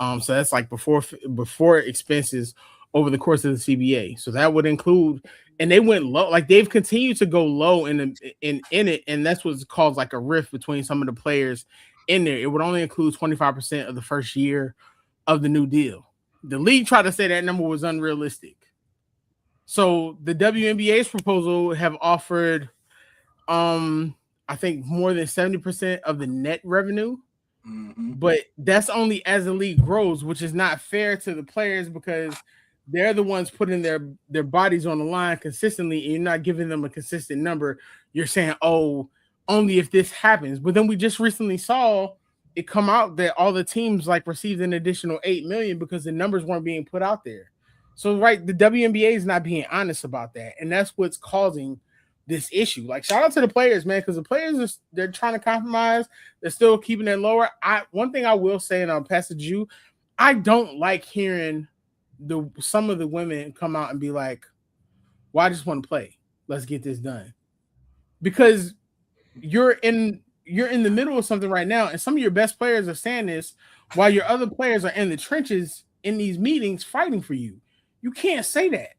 So that's like before expenses over the course of the CBA. So that would include, and they went low, like they've continued to go low in it, and that's what's caused like a rift between some of the players in there. It would only include 25% of the first year of the new deal. The league tried to say that number was unrealistic. So the WNBA's proposal have offered, I think more than 70% of the net revenue, but that's only as the league grows, which is not fair to the players because they're the ones putting their bodies on the line consistently, and you're not giving them a consistent number. You're saying, oh, only if this happens. But then we just recently saw it come out that all the teams like received an additional $8 million because the numbers weren't being put out there. So, right, the WNBA is not being honest about that, and that's what's causing this issue. Like, shout out to the players, man, because the players they're trying to compromise. They're still keeping it lower. One thing I will say, and I'll pass it to you, I don't like hearing some of the women come out and be like, "Well, I just want to play. Let's get this done," because you're in the middle of something right now, and some of your best players are saying this while your other players are in the trenches in these meetings fighting for you. You can't say that.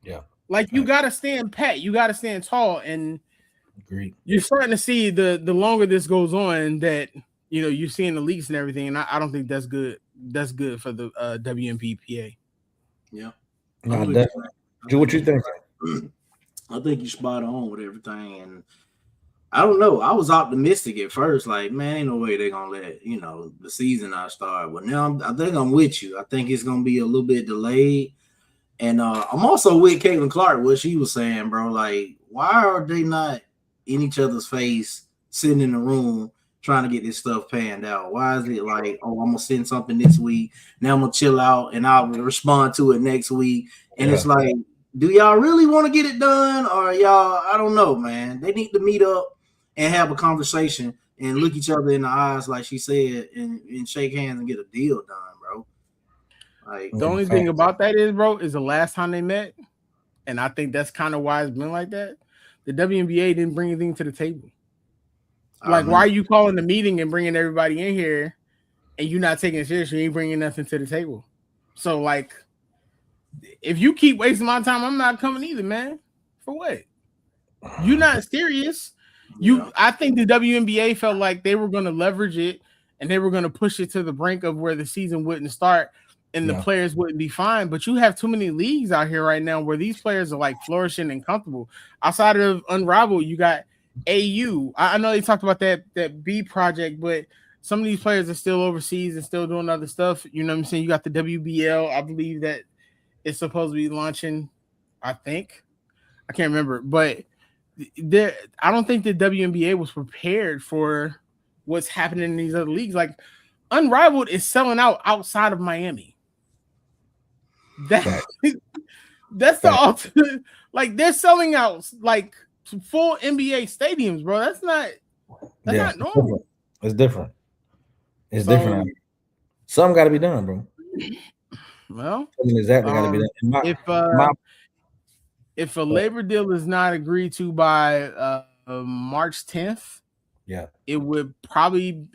Yeah. Like you got to stand pat. You got to stand tall. And agreed. You're starting to see the longer this goes on that, you know, you're seeing the leaks and everything. And I don't think that's good. That's good for the WNBPA. Yeah. No, definitely. Do what you think. I think you're spot on with everything. And I don't know. I was optimistic at first. Like, man, ain't no way they're going to let, you know, the season not start. But now I think I'm with you. I think it's going to be a little bit delayed. And I'm also with Caitlin Clark, what she was saying, bro. Like, why are they not in each other's face, sitting in the room, trying to get this stuff panned out? Why is it like, oh, I'm going to send something this week, now I'm going to chill out, and I'll respond to it next week? And it's like, do y'all really want to get it done? Or y'all, I don't know, man. They need to meet up and have a conversation and look each other in the eyes, like she said, and shake hands and get a deal done, bro. Like, the only thing about that is, bro, is the last time they met, and I think that's kind of why it's been like that. The WNBA didn't bring anything to the table. Like, why are you calling the meeting and bringing everybody in here, and you're not taking it seriously? You ain't bringing nothing to the table. So, like, if you keep wasting my time, I'm not coming either, man. For what? You're not serious. I think the WNBA felt like they were going to leverage it and they were going to push it to the brink of where the season wouldn't start and the players wouldn't be fine. But you have too many leagues out here right now where these players are like flourishing and comfortable. Outside of Unrivaled, you got AU. I know they talked about that B project, but some of these players are still overseas and still doing other stuff. You know what I'm saying? You got the WBL. I believe that it's supposed to be launching, I think. I can't remember. But I don't think the WNBA was prepared for what's happening in these other leagues. Like, Unrivaled is selling out outside of Miami. That's the ultimate. Like, they're selling out like full NBA stadiums, bro. That's not normal. It's different. It's different. Something got to be done, bro. Well, exactly got to be done. If a labor deal is not agreed to by March 10th, it would probably.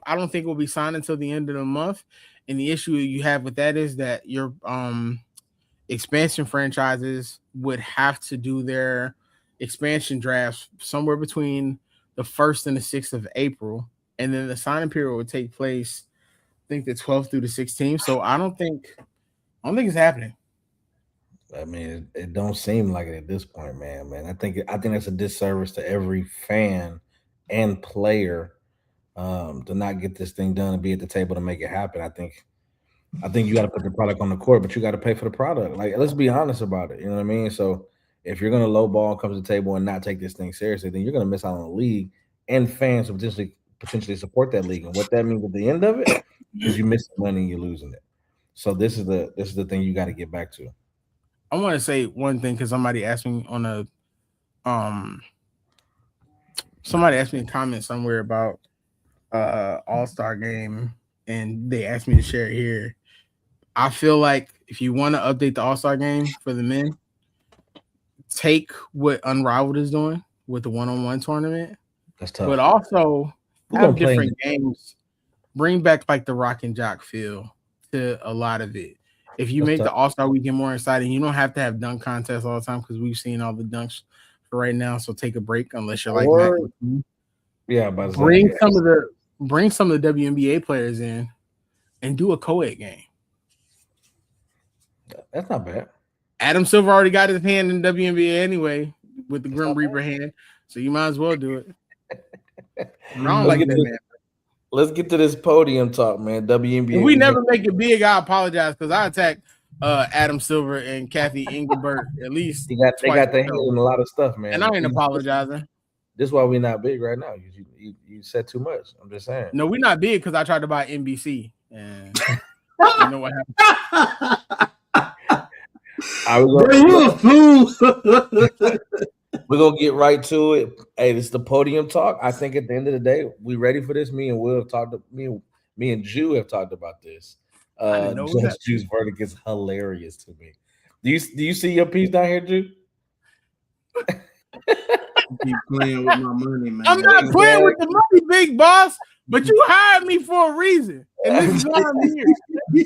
I don't think it will be signed until the end of the month. And the issue you have with that is that your expansion franchises would have to do their expansion drafts somewhere between the 1st and the 6th of April, and then the signing period would take place, I think, the 12th through the 16th. So I don't think it's happening. I mean, it don't seem like it at this point, man. I think that's a disservice to every fan and player to not get this thing done and be at the table to make it happen. I think you got to put the product on the court, but you got to pay for the product. Like, let's be honest about it. You know what I mean? So If you're going to lowball and come to the table and not take this thing seriously, then you're going to miss out on the league and fans who potentially support that league. And what that means at the end of it is you miss the money and you're losing it. So this is the thing you got to get back to. I want to say one thing because somebody asked me on a comment somewhere about All-Star game, and they asked me to share it here. I feel like if you want to update the All-Star game for the men, take what Unrivaled is doing with the one-on-one tournament. That's tough. But also have different games. Bring back like the rock and jock feel to a lot of it. If you make the All-Star weekend more exciting, you don't have to have dunk contests all the time because we've seen all the dunks for right now. So take a break unless you're like bring some of the WNBA players in and do a co-ed game. That's not bad. Adam Silver already got his hand in WNBA anyway with the Grim Reaper hand, so you might as well do it. I don't like that, man. Let's get to this podium talk, man. WNBA. If we never make it big, I apologize because I attacked Adam Silver and Kathy Engelbert at least. They got their hand in a lot of stuff, man. And I ain't apologizing. This is why we're not big right now. You said too much. I'm just saying. No, we're not big because I tried to buy NBC and you know what happened. We're gonna get right to it. Hey, this is the podium talk. I think at the end of the day, we ready for this. Me and Jew have talked about this. Judge Jew's verdict is hilarious to me. Do you see your piece down here, Jew? Keep playing with my money, man. I'm not playing with the money, big boss. But you hired me for a reason, and this is why I'm here. Hey,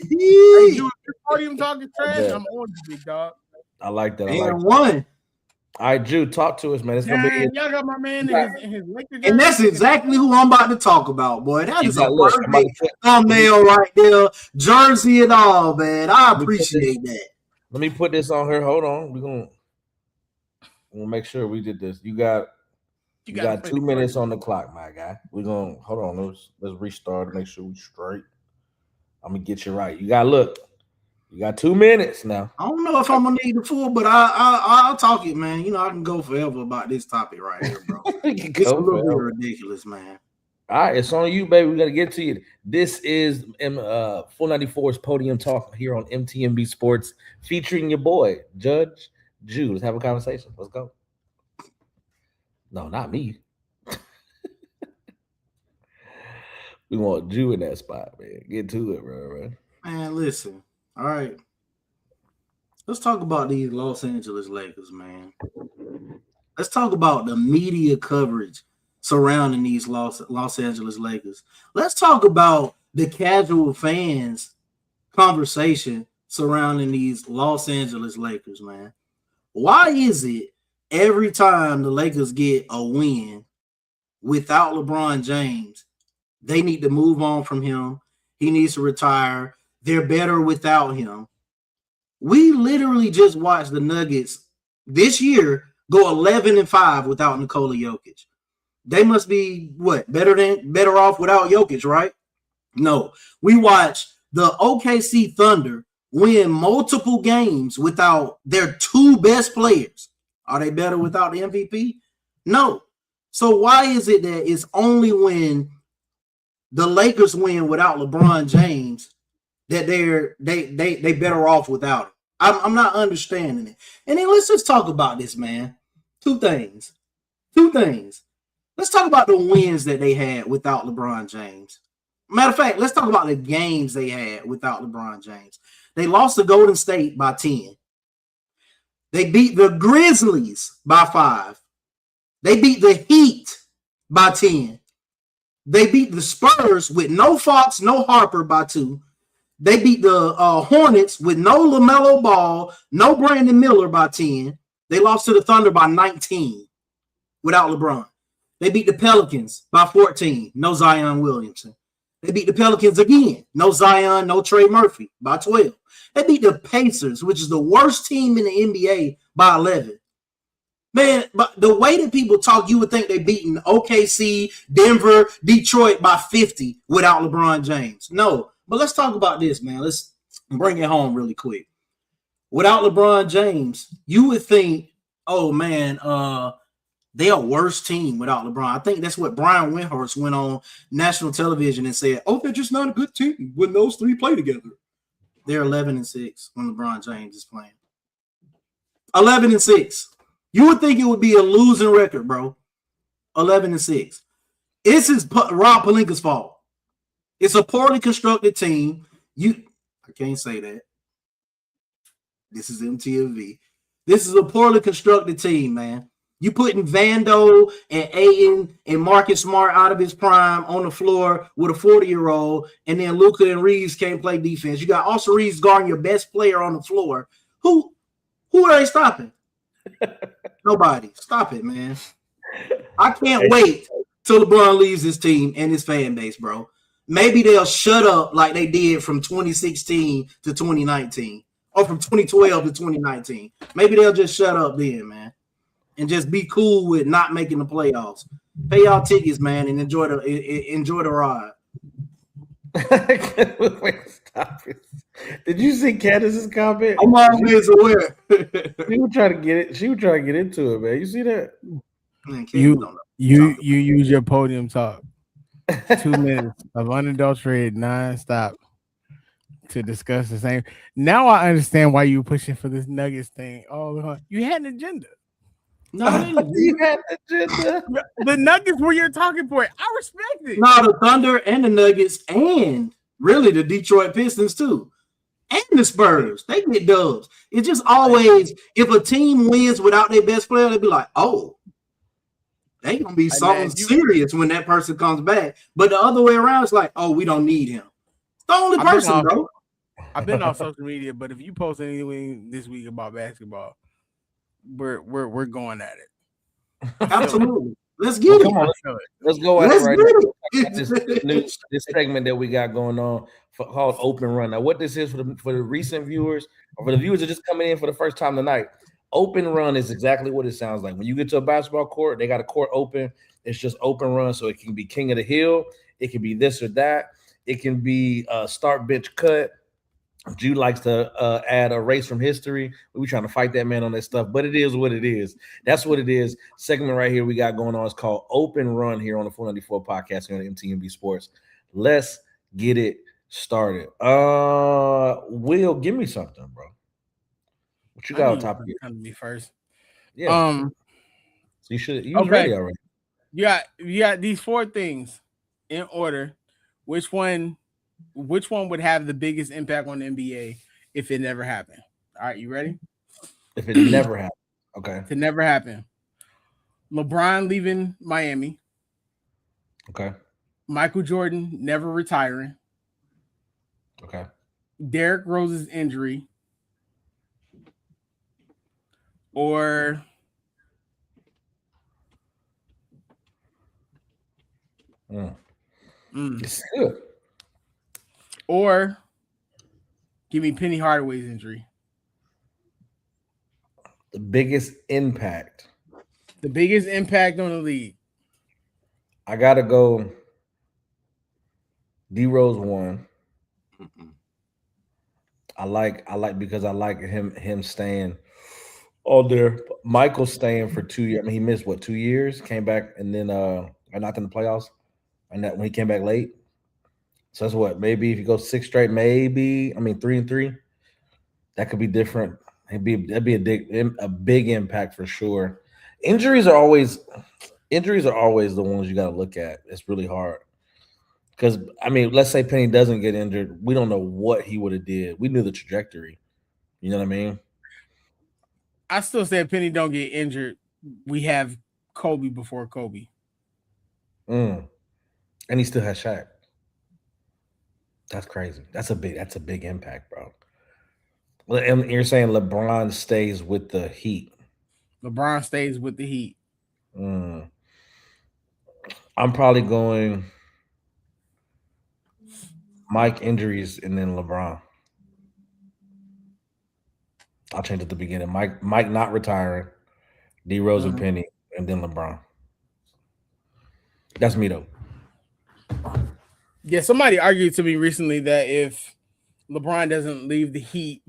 you podium talking trash. Yeah. I'm on you, big dog. I like that. One. All right, Drew, talk to us, man. It's gonna be y'all got my man in his Lakers. And that's exactly who I'm about to talk about, boy. That is a perfect thumbnail right there. Jersey and all, man. I appreciate that. Let me put this on here. Hold on. We're gonna make sure we did this. You got 2 minutes on the clock, my guy. We're gonna hold on. Let's restart to make sure we're straight. I'm gonna get you right. You got 2 minutes now. I don't know if I'm gonna need the full, but I'll talk it, man. You know, I can go forever about this topic right here, bro. It's a little bit ridiculous, man. All right, it's on you, baby. We gotta get to you. This is Full 94's podium talk here on MTMB Sports, featuring your boy Judge Jew. Let's have a conversation. Let's go. No, not me. We want Jew in that spot, man. Get to it, bro. Man, listen. All right. Let's talk about these Los Angeles Lakers, man. Let's talk about the media coverage surrounding these Los Angeles Lakers. Let's talk about the casual fans conversation surrounding these Los Angeles Lakers, man. Why is it every time the Lakers get a win without LeBron James, they need to move on from him? He needs to retire. They're better without him. We literally just watched the Nuggets this year go 11-5 without Nikola Jokic. They must be better off without Jokic, right? No. We watched the OKC Thunder win multiple games without their two best players. Are they better without the MVP? No. So why is it that it's only when the Lakers win without LeBron James that they better off without him? I'm not understanding it. And then let's just talk about this, man. Two things. Let's talk about the wins that they had without LeBron James. Matter of fact, let's talk about the games they had without LeBron James. They lost to Golden State by 10. They beat the Grizzlies by 5. They beat the Heat by 10. They beat the Spurs with no Fox, no Harper by 2. They beat the Hornets with no LaMelo Ball, no Brandon Miller by 10. They lost to the Thunder by 19 without LeBron. They beat the Pelicans by 14, no Zion Williamson. They beat the Pelicans again, no Zion, no Trey Murphy by 12. They beat the Pacers, which is the worst team in the NBA, by 11. Man, but the way that people talk, you would think they beaten OKC, Denver, Detroit by 50 without LeBron James. No, but let's talk about this, man. Let's bring it home really quick. Without LeBron James, you would think oh man, they're a worse team without LeBron. I think that's what Brian Windhorst went on national television and said, oh, they're just not a good team when those three play together. They're 11-6 when LeBron James is playing. 11-6. You would think it would be a losing record, bro. 11-6. This is Rob Pelinka's fault. It's a poorly constructed team. I can't say that. This is MTV. This is a poorly constructed team, man. You putting Vando and Ayton and Marcus Smart out of his prime on the floor with a 40-year-old, and then Luka and Reeves can't play defense. You got Austin Reeves guarding your best player on the floor. Who are they stopping? Nobody. Stop it, man. I can't wait till LeBron leaves his team and his fan base, bro. Maybe they'll shut up like they did from 2016 to 2019 or from 2012 to 2019. Maybe they'll just shut up then, man, and just be cool with not making the playoffs. Pay y'all tickets, man, and enjoy the ride. Wait, stop it. Did you see Candace's comment? I'm always aware. She was trying to get it. She was trying to get into it, man. You see that? Man, You use your podium talk. 2 minutes of unadulterated nonstop to discuss the same. Now I understand why you were pushing for this Nuggets thing. Oh, you had an agenda. No, you had an agenda. The Nuggets were your talking point. I respect it. No, the Thunder and the Nuggets and really the Detroit Pistons too. And the Spurs. They get dubs. It's just always, if a team wins without their best player, they'd be like, oh, they gonna be something serious when that person comes back. But the other way around, it's like, oh, we don't need him. It's the only person, bro. I've been off social media, but if you post anything this week about basketball, we're going at it. Absolutely. Let's get it. Come on, let's go at it right now. This segment that we got going on called Open Run. Now, what this is for the recent viewers or for the viewers that are just coming in for the first time tonight, Open Run is exactly what it sounds like. When you get to a basketball court, they got a court open. It's just Open Run, so it can be king of the hill. It can be this or that. It can be start bench cut. Jude likes to add a race from history. We're trying to fight that man on that stuff, but it is what it is. That's what it is. Segment right here we got going on is called Open Run here on the 494 podcast here on MTNB Sports. Let's get it started. Will, give me something, bro. What you got on top of you? Come to me first. Yeah. So you was ready already. You got these 4 things in order. Which one would have the biggest impact on the NBA if it never happened? All right, you ready? If it never happened. Okay. If it never happened. LeBron leaving Miami. Okay. Michael Jordan never retiring. Okay. Derrick Rose's injury. Or It's good. Or give me Penny Hardaway's injury. The biggest impact. The biggest impact on the league. I gotta go D Rose 1. I like because I like him staying all there. Michael staying for 2 years. I mean, he missed 2 years, came back and then not in the playoffs. And that when he came back late. So that's what, maybe if you go 6 straight, 3-3, that could be different. That'd be a big impact for sure. Injuries are always the ones you got to look at. It's really hard because let's say Penny doesn't get injured, we don't know what he would have did. We knew the trajectory. You know what I mean? I still say if Penny don't get injured, we have Kobe before Kobe. And he still has Shaq. That's crazy. That's a big impact, bro. And you're saying LeBron stays with the Heat. LeBron stays with the Heat. I'm probably going Mike injuries and then LeBron. I'll change at the beginning. Mike not retiring, D Rose and Penny, and then LeBron. That's me though. Yeah, somebody argued to me recently that if LeBron doesn't leave the Heat,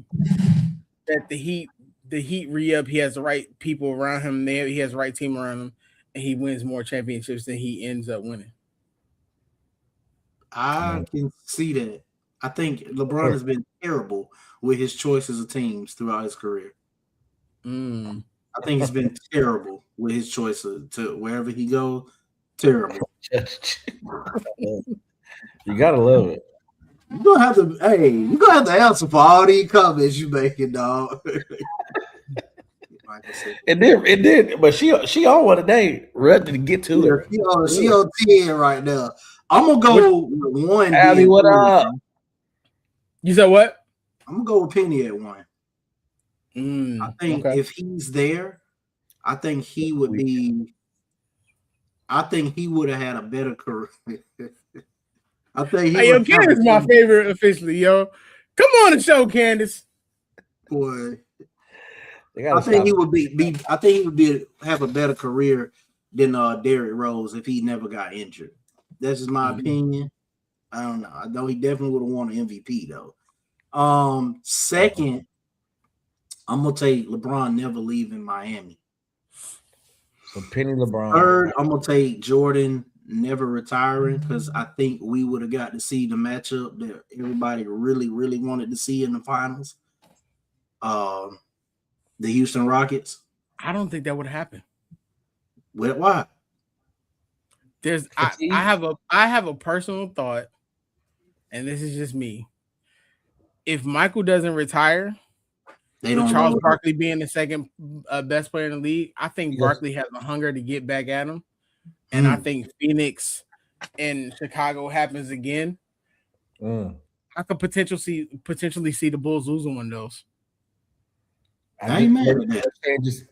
that the Heat the Heat re-up. He has the right people around him. He has the right team around him, and he wins more championships than he ends up winning. I can see that. I think LeBron has been terrible with his choices of teams throughout his career. I think he's been terrible with his choices to wherever he goes. Terrible. You gotta love it. You're gonna have to answer for all these comments you making, dog. It did, but she on one today. Ready to get to her. She on 10 right now. I'm gonna go with 1. Abby, what up? You said what? I'm gonna go with Penny at 1. I think if he's there, I think he would be. I think he would have had a better career. I think. Hey, yo, Candace is my favorite officially, yo. Come on the show, Candace. Boy, I think he would be. I think he would have a better career than Derrick Rose if he never got injured. That's just my opinion. I don't know. I know he definitely would have won an MVP though. Second, I'm gonna take LeBron never leaving Miami. So Penny LeBron. Third, I'm gonna take Jordan never retiring because I think we would have got to see the matchup that everybody really, really wanted to see in the finals. The Houston Rockets. I don't think that would happen. Why? I have a personal thought, and this is just me. If Michael doesn't retire, Charles Barkley being the second best player in the league, I think Barkley has a hunger to get back at him. And I think Phoenix and Chicago happens again. I could potentially see the Bulls losing one of those. I ain't mad at that. Just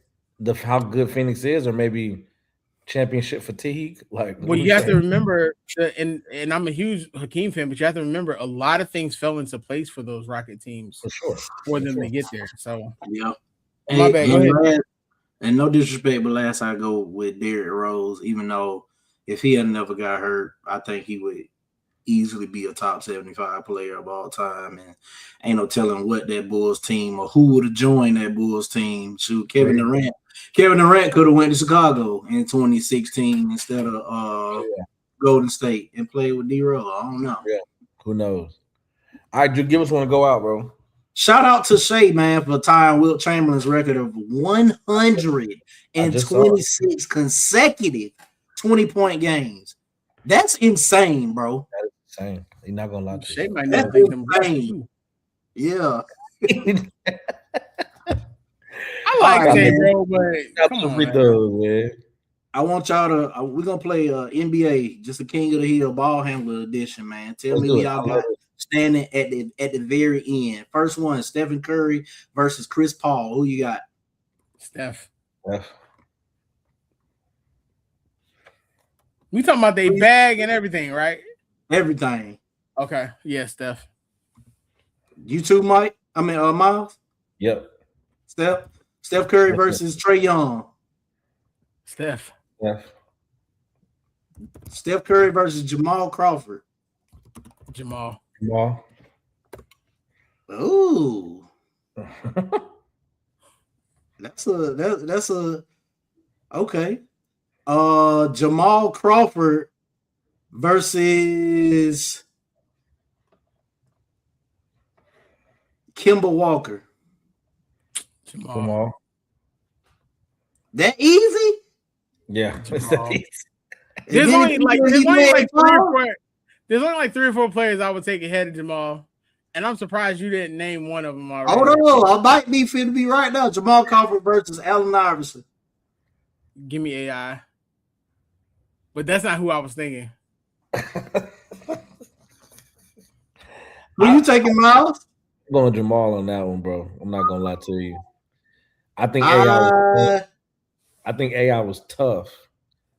how good Phoenix is, or maybe championship fatigue. Well, you have to remember, and I'm a huge Hakeem fan, but you have to remember a lot of things fell into place for those Rocket teams for them to get there. So yeah, my bad. Go ahead. And no disrespect, but last I go with Derrick Rose, even though if he had never got hurt, I think he would easily be a top 75 player of all time. And ain't no telling what that Bulls team or who would have joined that Bulls team. Shoot, Kevin Durant could have went to Chicago in 2016 instead of Golden State and played with D-Rose. I don't know. Yeah, who knows? All right, Drew, give us one to go out, bro. Shout out to Shea, man, for tying Wilt Chamberlain's record of 126 consecutive 20-point games. That's insane, bro. That is insane. He's not gonna lie to Shea you. might not think them insane. Yeah. I like Shea, bro, but come on, man. I want y'all to. We're gonna play NBA, just the King of the Hill ball handler edition, man. Tell me y'all got standing at the very end. First one, Stephen Curry versus Chris Paul. Who you got? Steph. We talking about they bag and everything, right? Everything. Okay. Yeah, Steph. You too, Mike? I mean, Miles? Yep. Steph Curry versus Trae Young. Steph. Steph Curry versus Jamal Crawford. Jamal. Ooh. That's a okay. Jamal Crawford versus Kemba Walker. Jamal. That easy? Yeah. There's only like 3 or 4 players I would take ahead of Jamal. And I'm surprised you didn't name one of them already. Hold on. I might be fit to be right now. Jamal Crawford versus Allen Iverson. Give me AI. But that's not who I was thinking. Who you taking, Miles? I'm going Jamal on that one, bro. I'm not gonna lie to you. I think AI was tough.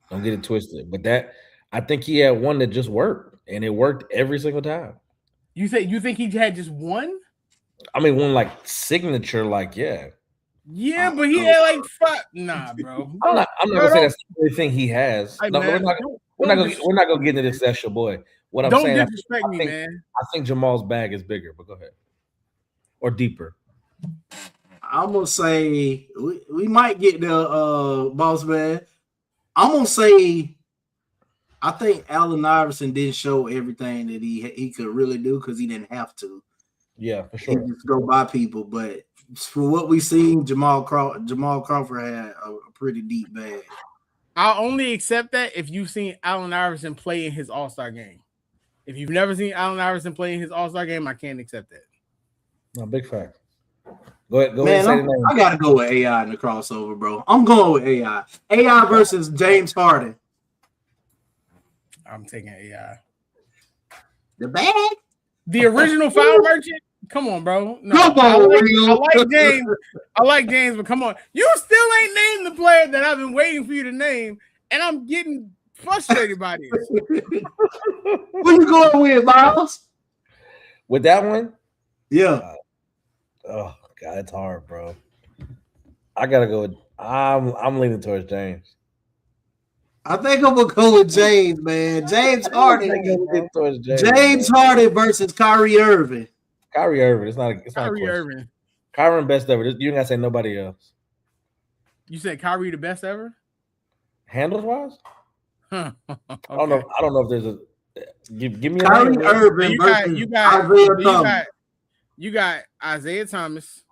Don't get it twisted. But I think he had one that just worked, and it worked every single time. You think he had just one? I mean, one like signature, yeah. Yeah, but he had like 5. Nah, bro. I'm not gonna say that's the only thing he has. Hey, no, man, we're not gonna get into this. That's your boy. What I'm saying, don't disrespect me, man. I think Jamal's bag is bigger, but go ahead. Or deeper. I'm gonna say we might get the boss man. I'm gonna say I think Allen Iverson didn't show everything that he could really do because he didn't have to. Yeah, for sure. He just go by people, but for what we seen, Jamal Crawford had a pretty deep bag. I'll only accept that if you've seen Allen Iverson play in his All-Star game. If you've never seen Allen Iverson play in his All-Star game, I can't accept that. No, big fact. Go ahead. Say the name. I gotta go with AI in the crossover, bro. I'm going with AI. AI versus James Harden. I'm taking AI. The bag? The original foul merchant? Come on, bro. No, Come on, I like James. I like James, but come on. You still ain't named the player that I've been waiting for you to name, and I'm getting frustrated by this. What you going with, Miles? With that one? Yeah. Oh God, it's hard, bro. I gotta go with I'm leaning towards James. I think I'm gonna go with James, man. James Harden. James Harden versus Kyrie Irving. Kyrie Irving. It's not Kyrie Irving. Kyrie best ever. You ain't gotta say nobody else. You said Kyrie the best ever? Handles wise? Huh. Okay. I don't know if there's a give me a Kyrie name. Irving you got Isaiah Thomas.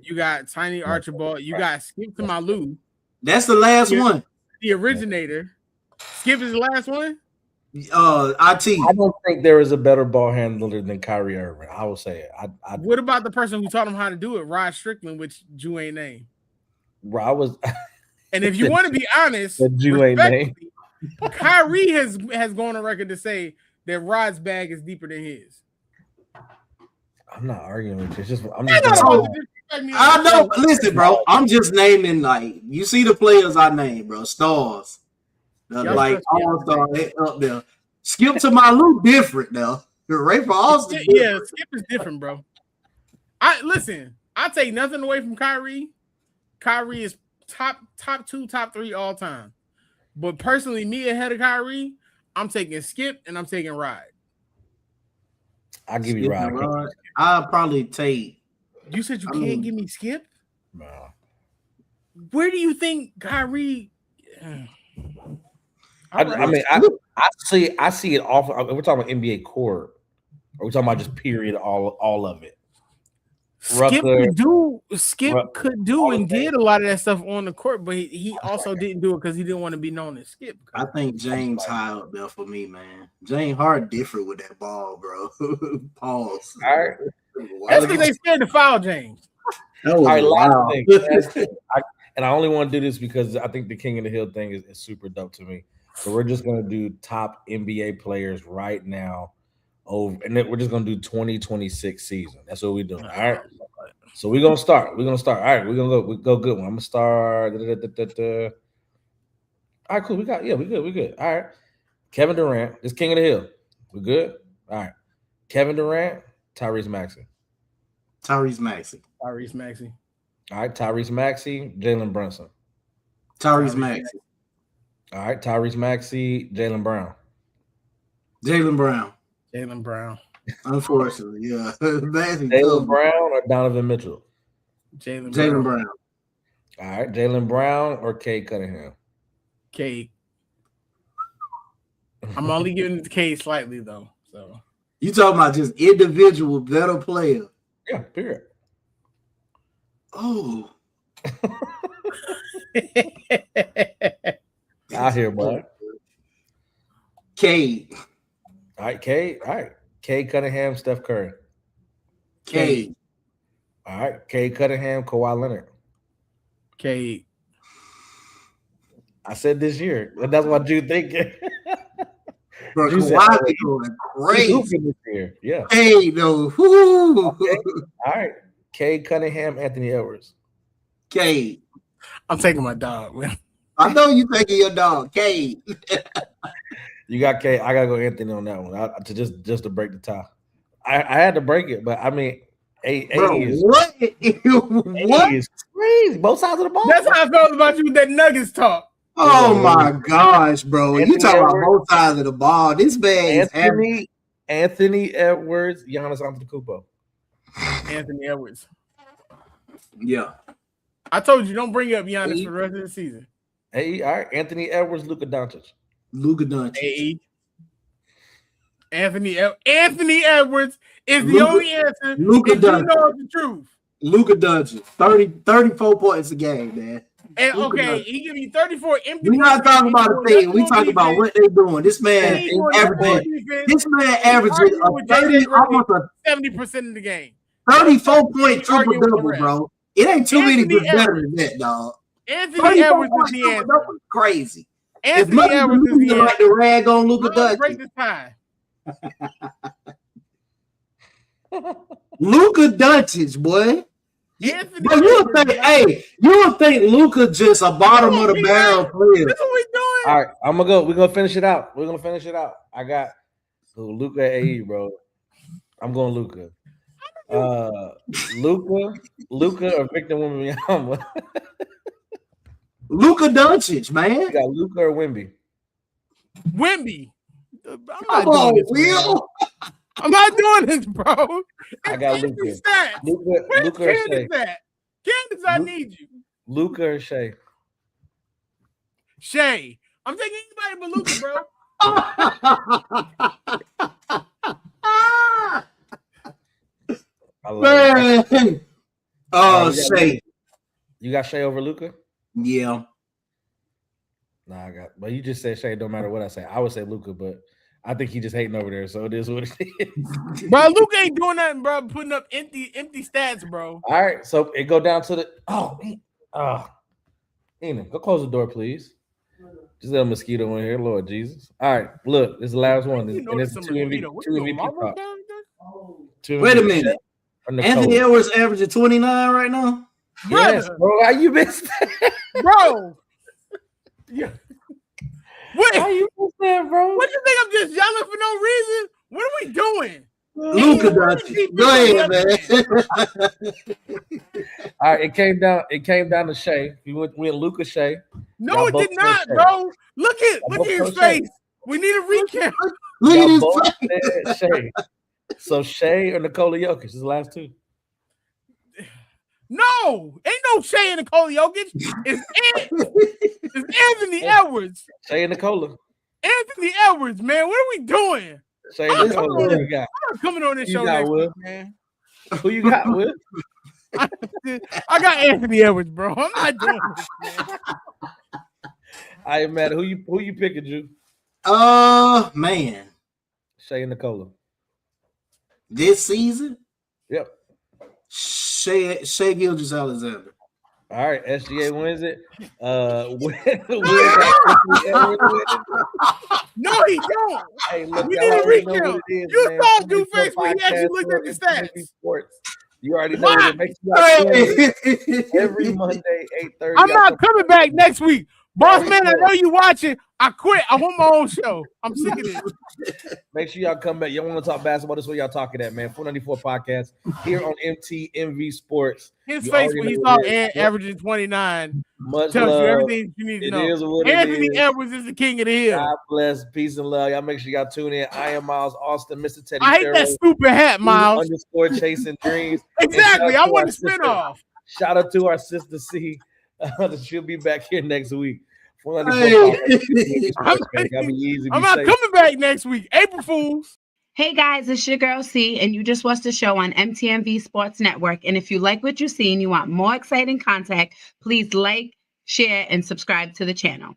You got Tiny Archibald. You got Skip to Malou. That's the last one. The originator. Skip is the last one? IT. I don't think there is a better ball handler than Kyrie Irving. I will say it. What about the person who taught him how to do it, Rod Strickland, which Jew ain't name? Bro, And if you want to be honest, Jew ain't name. Kyrie has gone on record to say that Rod's bag is deeper than his. I'm not arguing with you. It's just I know. Listen, bro. I'm just naming like you see the players I named, bro. Stars. Like all-star up there. Skip to Malou different now. Ray for Austin. Yeah, Skip is different, bro. I take nothing away from Kyrie. Kyrie is top 2, top 3 all time. But personally, me ahead of Kyrie, I'm taking Skip and I'm taking Rod. I'll give you Rod. I'll probably take. You said you can't give me Skip? No. Where do you think Kyrie? I see it off. We're talking about NBA core. Or we're talking about just period, all of it. Skip could do and did a lot of that stuff on the court, but he also didn't do it because he didn't want to be known as Skip. I think James high up there for me, man. James Harden different with that ball, bro. Pause. All right. That's because they scared to foul James. All right, last thing. And I only want to do this because I think the King of the Hill thing is super dope to me. So we're just gonna do top NBA players right now. And then we're just gonna do 2026 season. That's what we're doing. All right. So we're gonna start. All right, we're gonna go good one. I'm gonna start. All right, cool. We good. All right. Kevin Durant, this King of the Hill. We're good. All right. Kevin Durant, Tyrese Maxey. Tyrese Maxey. All right, Tyrese Maxey, Jalen Brunson. Tyrese Maxey. All right, Tyrese Maxey, Jaylen Brown. Jaylen Brown. Unfortunately, yeah. Jaylen Brown or Donovan Mitchell? Jaylen Brown. All right, Jaylen Brown or Cade Cunningham? Cade. I'm only giving it to Cade slightly though. So you talking about just individual better player? Yeah, period. Oh. Out here, boy. Cade. All right, Cade. All right. Cade Cunningham, Steph Curry. Cade. All right. Cade Cunningham, Kawhi Leonard. Cade. I said this year. That's what you thinking. Bro, Kawhi be doing great this year. Yeah. Cade, though. Woo. Okay. All right. Cade Cunningham, Anthony Edwards. Cade. I'm taking my dog, man. I know you taking your dog, Cade. You got Cade. I gotta go Anthony on that one. Just to break the tie. I had to break it, but I mean, Bro, what? What is crazy? Both sides of the ball. That's how I felt about you with that Nuggets talk. Oh my gosh, bro! You talking about both sides of the ball? This man is Anthony Edwards, Giannis Antetokounmpo. Anthony Edwards. Yeah. I told you, don't bring up Giannis for the rest of the season. Hey, all right. Anthony Edwards, Luka Doncic. Luka Doncic. Hey. Anthony Edwards is the only answer. Luka Doncic. You know the truth. Luka Doncic. 34 points a game, man. And okay, he give you 34 empty. We're not talking about a thing. We talking about what they're doing. This man averaging almost 70% of the game. 34-point triple double, bro. It ain't too many good better than that, dog. Anthony Edwards is the answer. That was crazy. Anthony Edwards is the answer. Like the rag on Luka Doncic. Break this tie. Luka Doncic, boy. But you would think Luka just a bottom of the barrel player. That's what we doing. All right, I'm gonna go. We're gonna finish it out. I got Luka at AE, bro. I'm going Luka. Luka or Victor Wembanyama. Luka Doncic, man. You got Luka or Wemby. Wemby. I'm not doing this, bro. I got Luka. Luka or Shea. Candace, I need you. Luka or Shea. Shea. I'm taking anybody but Luka, bro. Man. Oh, Shea. You got Shea over Luka? Yeah. Nah, but you just said Shea. Don't matter what I say. I would say Luka, but I think he just hating over there, so it is what it is. Bro, Luka ain't doing nothing, bro. Putting up empty stats, bro. All right, so it go down to the Ena, go close the door, please. Just a mosquito in here, Lord Jesus. All right, look, this is the last one. And it's two MVP props. Wait a minute. Anthony Edwards averaging 29 right now? Yes, bro. How you missed that? Bro. Yeah. Wait, how you missed that, bro? What do you think? I'm just yelling for no reason? What are we doing? Luka Doncic. Go ahead, man. All right, it came down to Shea. We went Luka Shea. No, it did not, bro. Look at his face. We need a recount. Look at his face. Shea. So Shea or Nikola Jokic is the last two. No, ain't no Shea and Nikola Jokic. It's Anthony Edwards. Shea and Nikola. Anthony Edwards, man. What are we doing? Shea and Nikola. I'm not coming on this show next week, man. Who you got, Will? I got Anthony Edwards, bro. I'm not doing this, man. I ain't mad. Who you picking, Drew? Man. Shea and Nikola. This season? Yep. Shea Gilgeous-Alexander. All right, SGA wins it. No, he don't. Hey, look, we need a recount. You saw Duface when he actually looked at the stats. Sports. You already know what it makes you every Monday, 8:30. I'm not coming back next week. Boss man, I know you watching. I quit. I want my own show. I'm sick of this. Make sure y'all come back. Y'all want to talk basketball? This is what y'all talking at, man. 494 podcast here on MTMV Sports. His face when he saw averaging 29 much tells love. you everything you need to know. Is what Anthony Edwards is the king of the hill. God bless, peace and love. Y'all make sure y'all tune in. I am Miles Austin, Mr. Teddy. I hate that stupid hat, Miles. _ chasing dreams. Exactly. I want to spin off. Shout out to our sister C. She'll be back here next week. I'm not coming back next week. April Fools. Hey guys, it's your girl C, and you just watched the show on MTMV Sports Network. And if you like what you see and you want more exciting content, please like, share, and subscribe to the channel.